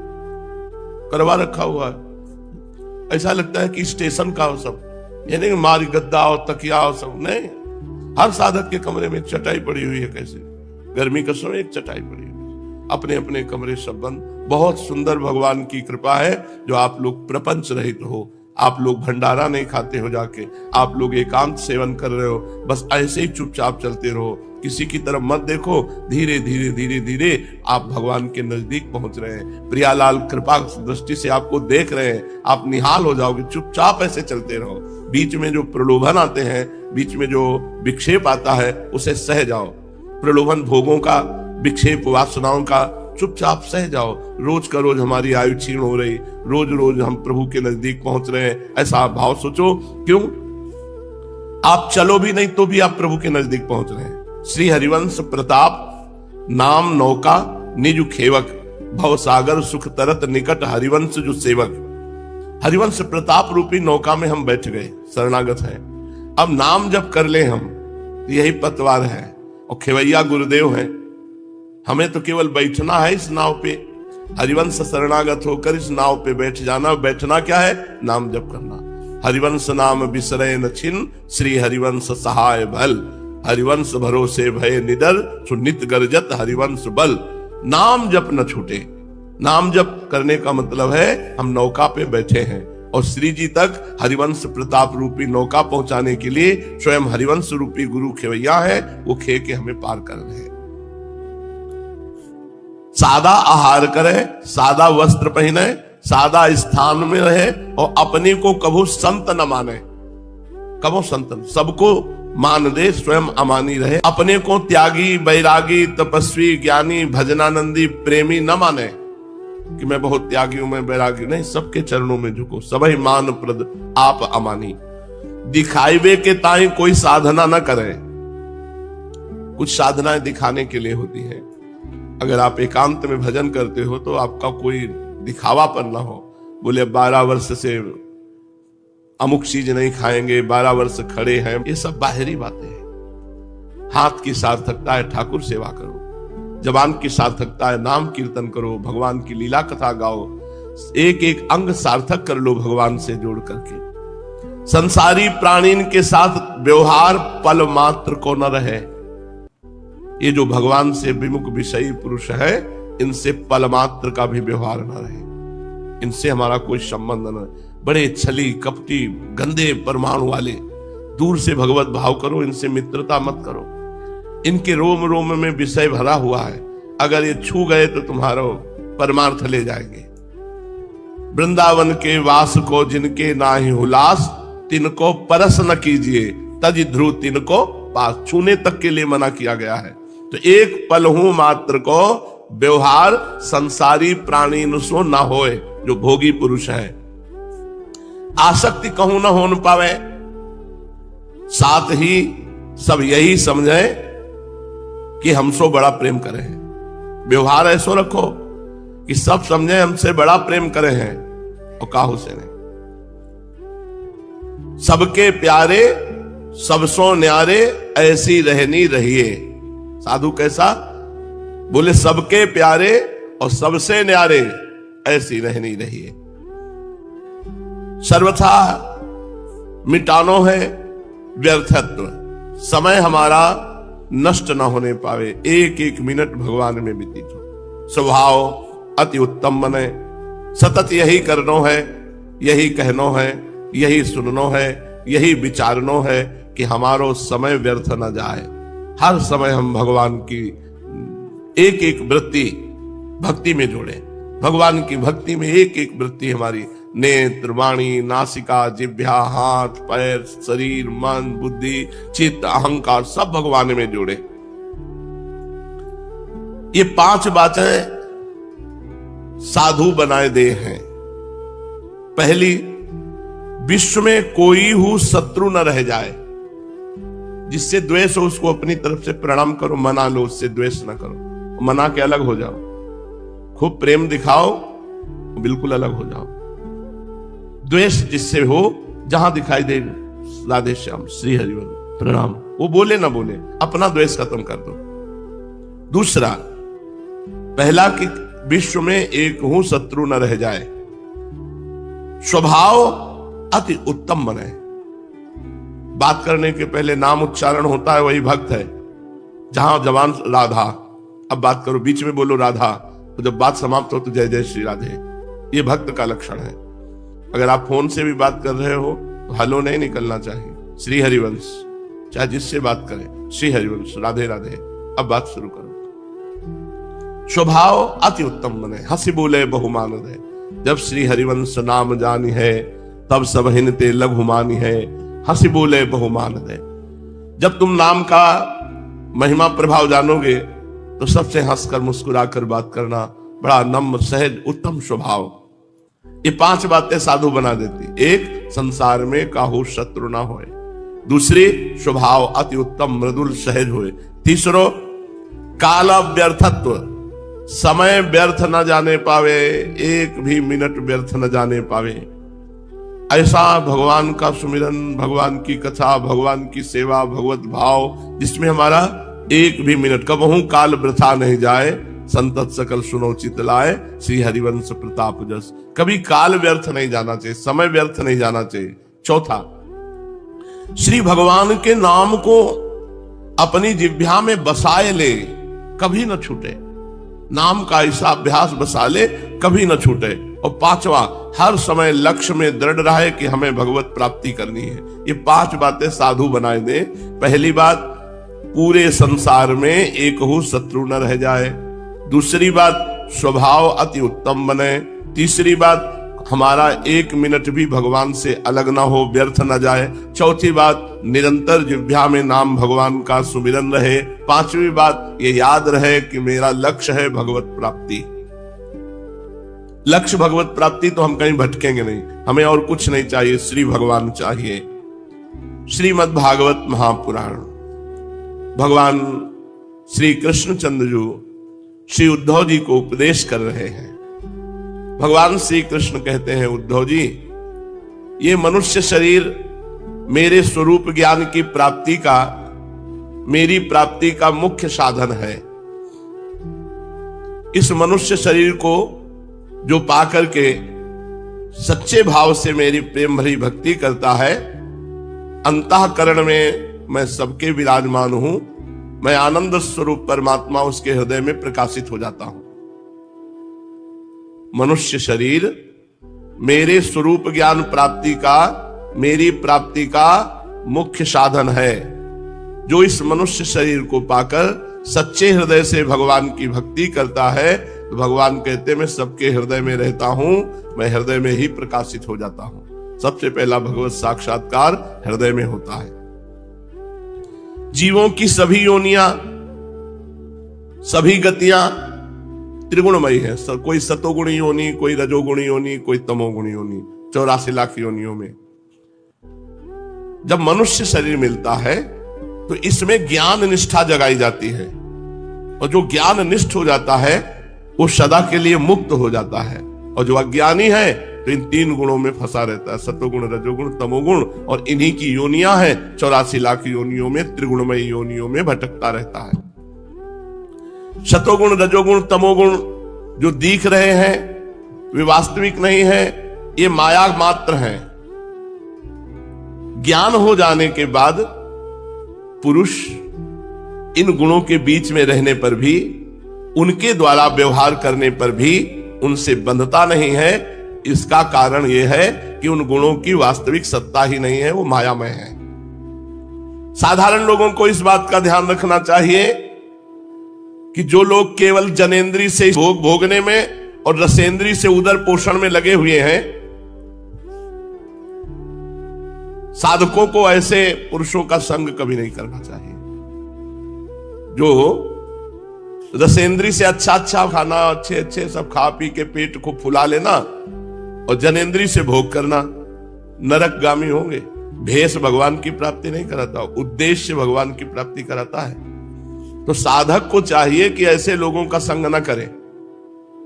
Speaker 1: करवा रखा हुआ है, ऐसा लगता है कि स्टेशन का हो सब, ये नहीं मारी गद्दा और तकिया और सब नहीं। हर साधक के कमरे में चटाई पड़ी हुई है। कैसे गर्मी का समय एक चटाई पड़ी हुई है, अपने अपने कमरे सब बंद। बहुत सुंदर भगवान की कृपा है जो आप लोग प्रपंच रहित हो, आप लोग भंडारा नहीं खाते हो जाके, आप लोग एकांत सेवन कर रहे हो, बस ऐसे ही चुपचाप चलते रहो, किसी की तरफ मत देखो। धीरे धीरे धीरे धीरे आप भगवान के नजदीक पहुंच रहे हैं। प्रियालाल कृपा दृष्टि से आपको देख रहे हैं, आप निहाल हो जाओगे। चुपचाप ऐसे चलते रहो। बीच में जो प्रलोभन आते हैं, बीच में जो विक्षेप आता है, उसे सह जाओ। प्रलोभन भोगों का, विक्षेप वासनाओं का, चुपचाप सह जाओ। रोज का रोज हमारी आयु क्षीण हो रही, रोज रोज हम प्रभु के नजदीक पहुंच रहे हैं, ऐसा भाव सोचो। क्यों? आप चलो भी नहीं तो भी आप प्रभु के नजदीक पहुंच रहे हैं। श्री हरिवंश प्रताप नाम नौका निज खेवक, भव सागर सुख तरत निकट हरिवंश जो सेवक। हरिवंश प्रताप रूपी नौका में हम बैठ गए, शरणागत है। अब नाम जब कर ले हम, यही पतवार है और खेवैया गुरुदेव हैं। हमें तो केवल बैठना है इस नाव पे। हरिवंश शरणागत होकर इस नाव पे बैठ जाना। बैठना क्या है? नाम जप करना। हरिवंश नाम बिसरे न छिन, श्री हरिवंश सहाय भल। हरिवंश भरोसे भय निडर, सुनित गरजत हरिवंश बल। नाम जप न छूटे। नाम जप करने का मतलब है हम नौका पे बैठे हैं और श्री जी तक हरिवंश प्रताप रूपी नौका पहुंचाने के लिए स्वयं हरिवंश रूपी गुरु खेवैया है, वो खे के हमें पार कर रहे हैं। सादा आहार करे, सादा वस्त्र पहने, सादा स्थान में रहे और अपने को कभू संत न माने। कभू संत सबको मान दे, स्वयं अमानी रहे। अपने को त्यागी, बैरागी, तपस्वी, ज्ञानी, भजनानंदी, प्रेमी न माने कि मैं बहुत त्यागी हूं, मैं बैरागी नहीं। सबके चरणों में झुको, सबही मान प्रद आप अमानी। दिखाईबे के ताई कोई साधना न करे। कुछ साधनाएं दिखाने के लिए होती हैं। अगर आप एकांत में भजन करते हो तो आपका कोई दिखावापन ना हो। बोले 12 वर्ष से अमुक चीज नहीं खाएंगे, 12 वर्ष खड़े हैं, ये सब बाहरी बातें हैं। हाथ की सार्थकता है ठाकुर सेवा करो, जबान की सार्थकता है नाम कीर्तन करो, भगवान की लीला कथा गाओ। एक एक अंग सार्थक कर लो भगवान से जोड़ करके। संसारी प्राणीन के साथ व्यवहार पल मात्र को न रहे। ये जो भगवान से विमुख विषयी पुरुष है, इनसे पल मात्र का भी व्यवहार न रहे, इनसे हमारा कोई संबंध न रहे। बड़े छली कपटी गंदे परमाणु वाले, दूर से भगवत भाव करो, इनसे मित्रता मत करो। इनके रोम रोम में विषय भरा हुआ है, अगर ये छू गए तो तुम्हारा परमार्थ ले जाएंगे। वृंदावन के वास को जिनके नाहि हुलास, तिनको परस न कीजिए, तज ध्रुव तिनको पास। छूने तक के लिए मना किया गया है। तो एक पल हूं मात्र को व्यवहार संसारी प्राणी नुसो न होए, जो भोगी पुरुष है। आसक्ति कहूं न हो न पावे, साथ ही सब यही समझे कि हमसे बड़ा प्रेम करे हैं। व्यवहार ऐसो रखो कि सब समझे हमसे बड़ा प्रेम करे हैं और काहू से नहीं। सबके प्यारे सबसो न्यारे, ऐसी रहनी रहिए। साधु कैसा? बोले सबके प्यारे और सबसे न्यारे, ऐसी रहनी रहिए। सर्वथा मिटानो है व्यर्थत्व। समय हमारा नष्ट न होने पावे, एक एक मिनट भगवान में व्यतीत हो। स्वभाव अति उत्तम बने, सतत यही करनो है, यही कहनो है, यही सुननो है, यही विचारनो है कि हमारो समय व्यर्थ न जाए। हर समय हम भगवान की एक एक वृत्ति भक्ति में जोड़े। भगवान की भक्ति में एक एक वृत्ति हमारी, नेत्र, वाणी, नासिका, जिह्वा, हाथ, पैर, शरीर, मन, बुद्धि, चित्त, अहंकार, सब भगवान में जोड़े। ये 5 बातें साधु बनाए दे हैं। पहली, विश्व में कोई हूं शत्रु न रह जाए। जिससे द्वेष हो उसको अपनी तरफ से प्रणाम करो, मना लो, उससे द्वेष न करो। मना के अलग हो जाओ, खूब प्रेम दिखाओ, बिल्कुल अलग हो जाओ। द्वेष जिससे हो, जहां दिखाई दे राधे श्याम श्री हरिवंश प्रणाम, वो बोले ना बोले, अपना द्वेष खत्म कर दो। दूसरा, पहला कि विश्व में एक हूं शत्रु न रह जाए। स्वभाव अति उत्तम बने। बात करने के पहले नाम उच्चारण होता है, वही भक्त है। जहां जवान राधा, अब बात करो, बीच में बोलो राधा, तो जब बात समाप्त हो तो जय जय श्री राधे, ये भक्त का लक्षण है। अगर आप फोन से भी बात कर रहे हो तो हलो नहीं निकलना चाहिए। श्री हरिवंश, चाहे जिससे बात करें, श्री हरिवंश, राधे राधे। अब बात शुरू करो। स्वभाव अति उत्तम बने, हंसी बोले बहुमान दे। जब श्री हरिवंश नाम जानी है, तब सब हिनते लघु मानी है। हंसी बोले बहुमान दे। जब तुम नाम का महिमा प्रभाव जानोगे तो सबसे हंसकर मुस्कुराकर बात करना, बड़ा नम्र सहज उत्तम स्वभाव। ये 5 बातें साधु बना देती। एक, संसार में काहू शत्रु ना होए। दूसरी, स्वभाव अति उत्तम मृदुल सहज होए। तीसरो, काल व्यर्थत्व, समय व्यर्थ न जाने पावे, एक भी मिनट व्यर्थ न जाने पावे। ऐसा भगवान का सुमिरन, भगवान की कथा, भगवान की सेवा, भगवत भाव, जिसमें हमारा एक भी मिनट कबहू काल वृथा नहीं जाए। संतत सकल सुनो चित लाए, श्री हरिवंश प्रताप जस। कभी काल व्यर्थ नहीं जाना चाहिए, समय व्यर्थ नहीं जाना चाहिए। चौथा, श्री भगवान के नाम को अपनी जिह्वा में बसाए ले, कभी न छूटे। नाम का ऐसा अभ्यास बसा ले, कभी न छूटे। और 5वां, हर समय लक्ष्य में दृढ़ रहे कि हमें भगवत प्राप्ति करनी है। ये 5 बातें साधु बनाए दे। पहली बात, पूरे संसार में एक हो शत्रु न रह जाए। दूसरी बात, स्वभाव अति उत्तम बने। तीसरी बात, हमारा एक मिनट भी भगवान से अलग ना हो, व्यर्थ न जाए। चौथी बात, निरंतर जिह्वा में नाम भगवान का सुमिरन रहे। 5वीं बात, ये याद रहे कि मेरा लक्ष्य है भगवत प्राप्ति। लक्ष्य भगवत प्राप्ति, तो हम कहीं भटकेंगे नहीं। हमें और कुछ नहीं चाहिए, श्री भगवान चाहिए। श्रीमद् भागवत महापुराण, भगवान श्री कृष्णचंद्र जी श्री उद्धव जी को उपदेश कर रहे हैं। भगवान श्री कृष्ण कहते हैं, उद्धव जी, ये मनुष्य शरीर मेरे स्वरूप ज्ञान की प्राप्ति का, मेरी प्राप्ति का मुख्य साधन है। इस मनुष्य शरीर को जो पाकर के सच्चे भाव से मेरी प्रेम भरी भक्ति करता है, अंतःकरण में मैं सबके विराजमान हूं। मैं आनंद स्वरूप परमात्मा उसके हृदय में प्रकाशित हो जाता हूं। मनुष्य शरीर मेरे स्वरूप ज्ञान प्राप्ति का, मेरी प्राप्ति का मुख्य साधन है। जो इस मनुष्य शरीर को पाकर सच्चे हृदय से भगवान की भक्ति करता है, तो भगवान कहते मैं सबके हृदय में रहता हूं, मैं हृदय में ही प्रकाशित हो जाता हूं। सबसे पहला भगवत साक्षात्कार हृदय में होता है। जीवों की सभी योनियां, सभी गतियां त्रिगुणमयी है। कोई सतोगुणी योनि, कोई रजोगुणी योनि, कोई तमोगुणी योनि, 84 लाख योनियों में। जब मनुष्य शरीर मिलता है तो इसमें ज्ञान निष्ठा जगाई जाती है, और जो ज्ञान निष्ठ हो जाता है वो सदा के लिए मुक्त हो जाता है। और जो अज्ञानी है तो इन 3 गुणों में फंसा रहता है, सतोगुण, रजोगुण, तमोगुण, और इन्हीं की योनियां हैं। 84 लाख योनियों में, त्रिगुणमयी योनियों में भटकता रहता है। सतोगुण, रजोगुण, तमोगुण जो दिख रहे हैं वे वास्तविक नहीं है, ये माया मात्र हैं। ज्ञान हो जाने के बाद पुरुष इन गुणों के बीच में रहने पर भी, उनके द्वारा व्यवहार करने पर भी उनसे बंधता नहीं है। इसका कारण यह है कि उन गुणों की वास्तविक सत्ता ही नहीं है, वो मायामय है। साधारण लोगों को इस बात का ध्यान रखना चाहिए कि जो लोग केवल जनेंद्री से भोग भोगने में और रसेंद्री से उदर पोषण में लगे हुए हैं, साधकों को ऐसे पुरुषों का संग कभी नहीं करना चाहिए। जो रसेंद्री से अच्छा अच्छा खाना, अच्छे अच्छे सब खा पी के पेट को फुला लेना, और जनेंद्री से भोग करना, नरकगामी होंगे। भेष भगवान की प्राप्ति नहीं कराता, उद्देश्य भगवान की प्राप्ति कराता है। तो साधक को चाहिए कि ऐसे लोगों का संग न करे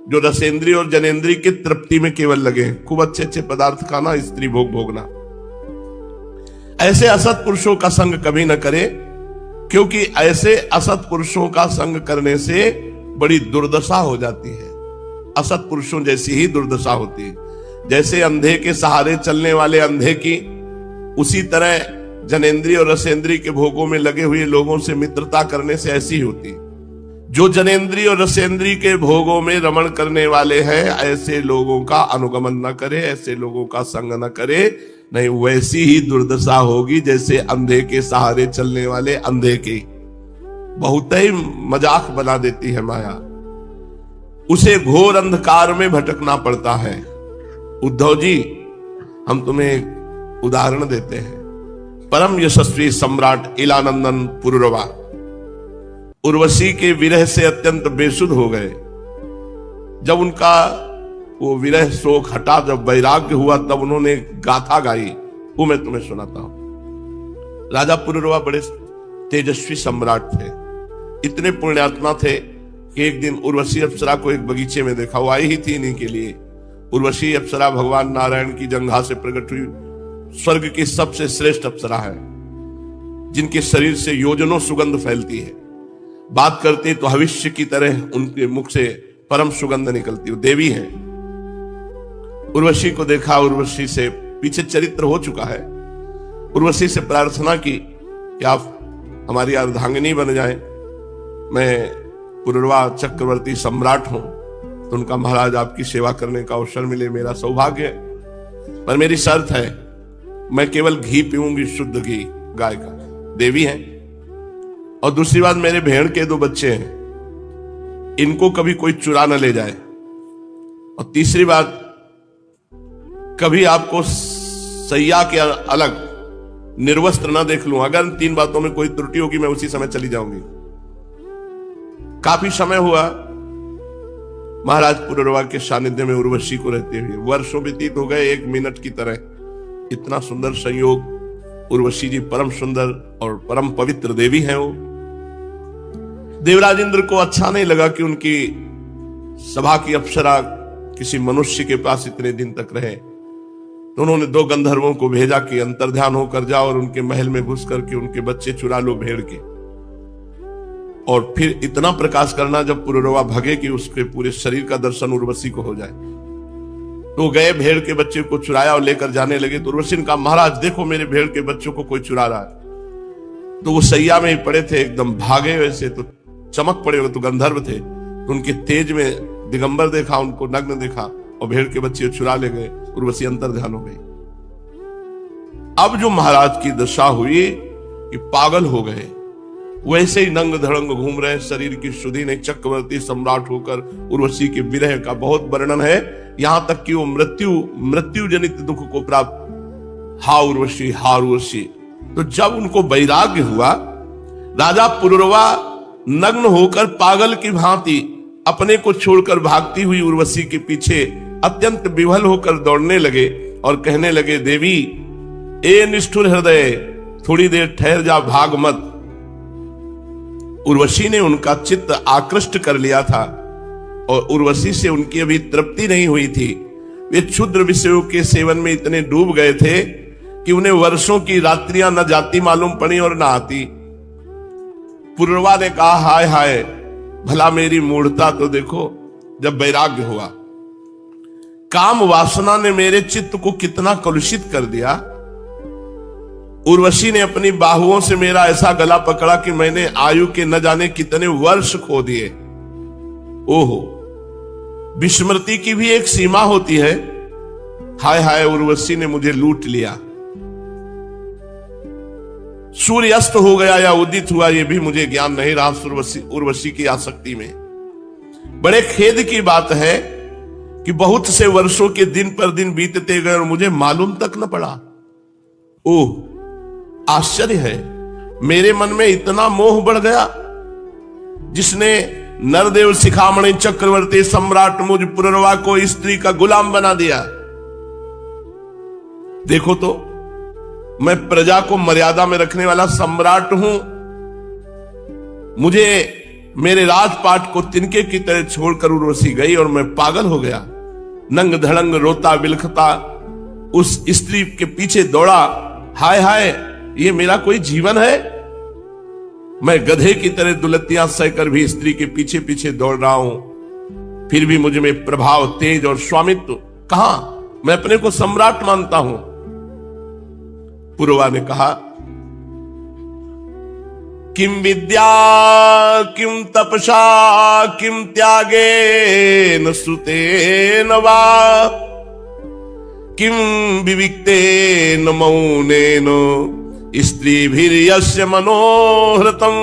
Speaker 1: जो रसेंद्री और जनेंद्री की तृप्ति में केवल लगे, खूब अच्छे अच्छे पदार्थ खाना, स्त्री भोग भोगना। ऐसे असत पुरुषों का संग कभी न करे, क्योंकि ऐसे असत पुरुषों का संग करने से बड़ी दुर्दशा हो जाती है। असत पुरुषों जैसी ही दुर्दशा होती है। जैसे अंधे के सहारे चलने वाले अंधे की, उसी तरह जनेंद्रिय और रसेंद्रिय के भोगों में लगे हुए लोगों से मित्रता करने से ऐसी होती। जो जनेंद्रिय और रसेंद्रिय के भोगों में रमण करने वाले हैं, ऐसे लोगों का अनुगमन न करे, ऐसे लोगों का संग न करे, नहीं वैसी ही दुर्दशा होगी जैसे अंधे के सहारे चलने वाले अंधे की। बहुत ही मजाक बना देती है माया, उसे घोर अंधकार में भटकना पड़ता है। उद्धव जी, हम तुम्हें एक उदाहरण देते हैं। परम यशस्वी सम्राट इलानंदन पुरुरवा उर्वशी के विरह से अत्यंत बेसुध हो गए। जब उनका वो विरह शोक हटा, जब वैराग्य हुआ, तब उन्होंने गाथा गाई, वो मैं तुम्हें सुनाता हूं। राजा पुरुरवा बड़े तेजस्वी सम्राट थे, इतने पुण्यात्मा थे कि एक दिन उर्वशी अप्सरा को एक बगीचे में देखा। वो आई ही थी इन्हीं के लिए। उर्वशी अप्सरा भगवान नारायण की जंघा से प्रकट हुई स्वर्ग की सबसे श्रेष्ठ अप्सरा है, जिनके शरीर से योजनों सुगंध फैलती है। बात करती तो भविष्य की तरह उनके मुख से परम सुगंध निकलती। वो देवी है। उर्वशी को देखा, उर्वशी से पीछे चरित्र हो चुका है। उर्वशी से प्रार्थना की कि आप हमारी अर्धांगिनी बन जाएं। मैं पुरुरवा चक्रवर्ती सम्राट हूं, तो उनका महाराज आपकी सेवा करने का अवसर मिले, मेरा सौभाग्य है। पर मेरी शर्त है, मैं केवल घी पीऊंगी, शुद्ध घी गाय का। देवी है। और दूसरी बात, मेरे भेड़ के 2 बच्चे हैं, इनको कभी कोई चुरा न ले जाए। और तीसरी बात, कभी आपको सैया के अलग निर्वस्त्र न देख लूं। अगर 3 बातों में कोई त्रुटि होगी, मैं उसी समय चली जाऊंगी। काफी समय हुआ महाराज पुरुरवा के सानिध्य में उर्वशी को रहते हुए। वर्षों व्यतीत हो गए, 1 मिनट की तरह। इतना सुंदर संयोग। उर्वशी जी परम सुंदर और परम पवित्र देवी हैं। वो देवराज इंद्र को अच्छा नहीं लगा कि उनकी सभा की अप्सरा किसी मनुष्य के पास इतने दिन तक रहे, तो उन्होंने 2 गंधर्वों को भेजा कि अंतर्ध्यान होकर जाओ और उनके महल में घुस करके उनके बच्चे चुरा लो भेड़ के, और फिर इतना प्रकाश करना जब पुरुरवा भगे कि उसके पूरे शरीर का दर्शन उर्वशी को हो जाए। तो गए, भेड़ के बच्चे को चुराया और लेकर जाने लगे। तो उर्वशी ने कहा, महाराज देखो, मेरे भेड़ के बच्चों को कोई चुरा रहा है। तो वो सैया में ही पड़े थे, एकदम भागे। वैसे तो चमक पड़े हुए, तो गंधर्व थे, तो उनके तेज में दिगंबर देखा, उनको नग्न देखा और भेड़ के बच्चे चुरा ले गए। उर्वशी अंतर्ध्यान हो गई। अब जो महाराज की दशा हुई कि पागल हो गए, वैसे ही नंग धड़ंग घूम रहे, शरीर की शुद्धि नहीं। चक्रवर्ती सम्राट होकर उर्वशी के विरह का बहुत वर्णन है, यहां तक कि वो मृत्यु जनित दुख को प्राप्त। हा उर्वशी, हा उर्वशी। तो जब उनको वैराग्य हुआ, राजा पुरुरवा नग्न होकर पागल की भांति अपने को छोड़कर भागती हुई उर्वशी के पीछे अत्यंत विह्वल होकर दौड़ने लगे और कहने लगे, देवी, ए निष्ठुर हृदय, थोड़ी देर ठहर जा, भाग मत। उर्वशी ने उनका चित्त आकृष्ट कर लिया था और उर्वशी से उनकी अभी तृप्ति नहीं हुई थी। वे क्षुद्र विषयों के सेवन में इतने डूब गए थे कि उन्हें वर्षों की रात्रियां न जाती मालूम पड़ी और न आती। पुरुरवा ने कहा, हाय हाय, भला मेरी मूढ़ता तो देखो। जब वैराग्य हुआ, काम वासना ने मेरे चित्त को कितना कलुषित कर दिया। उर्वशी ने अपनी बाहुओं से मेरा ऐसा गला पकड़ा कि मैंने आयु के न जाने कितने वर्ष खो दिए। ओहो, विस्मृति की भी एक सीमा होती है। हाय हाय, उर्वशी ने मुझे लूट लिया। सूर्य अस्त हो गया या उदित हुआ, यह भी मुझे ज्ञान नहीं रहा उर्वशी की आसक्ति में। बड़े खेद की बात है कि बहुत से वर्षों के दिन पर दिन बीतते गए और मुझे मालूम तक न पड़ा। ओह, आश्चर्य है, मेरे मन में इतना मोह बढ़ गया जिसने नरदेव शिखामणि चक्रवर्ती सम्राट मुझ पुरुरवा को स्त्री का गुलाम बना दिया। देखो तो, मैं प्रजा को मर्यादा में रखने वाला सम्राट हूं, मुझे मेरे राजपाट को तिनके की तरह छोड़कर उर्वशी गई और मैं पागल हो गया। नंग धड़ंग रोता बिलखता उस स्त्री के पीछे दौड़ा। हाय हाय, ये मेरा कोई जीवन है? मैं गधे की तरह दुलत्तियां सहकर भी स्त्री के पीछे पीछे दौड़ रहा हूं, फिर भी मुझ में प्रभाव, तेज और स्वामित्व कहां? मैं अपने को सम्राट मानता हूं। पुरवा ने कहा, किम विद्या किम तपसा किम त्यागेन श्रुतेन वा किम विविक्तेन मौनेन स्त्रीभिर्यस्य मनोहृतम।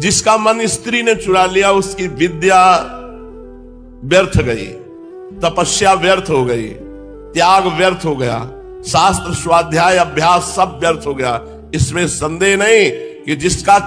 Speaker 1: जिसका मन स्त्री ने चुरा लिया उसकी विद्या व्यर्थ गई, तपस्या व्यर्थ हो गई, त्याग व्यर्थ हो गया, शास्त्र स्वाध्याय अभ्यास सब व्यर्थ हो गया। इसमें संदेह नहीं कि जिसका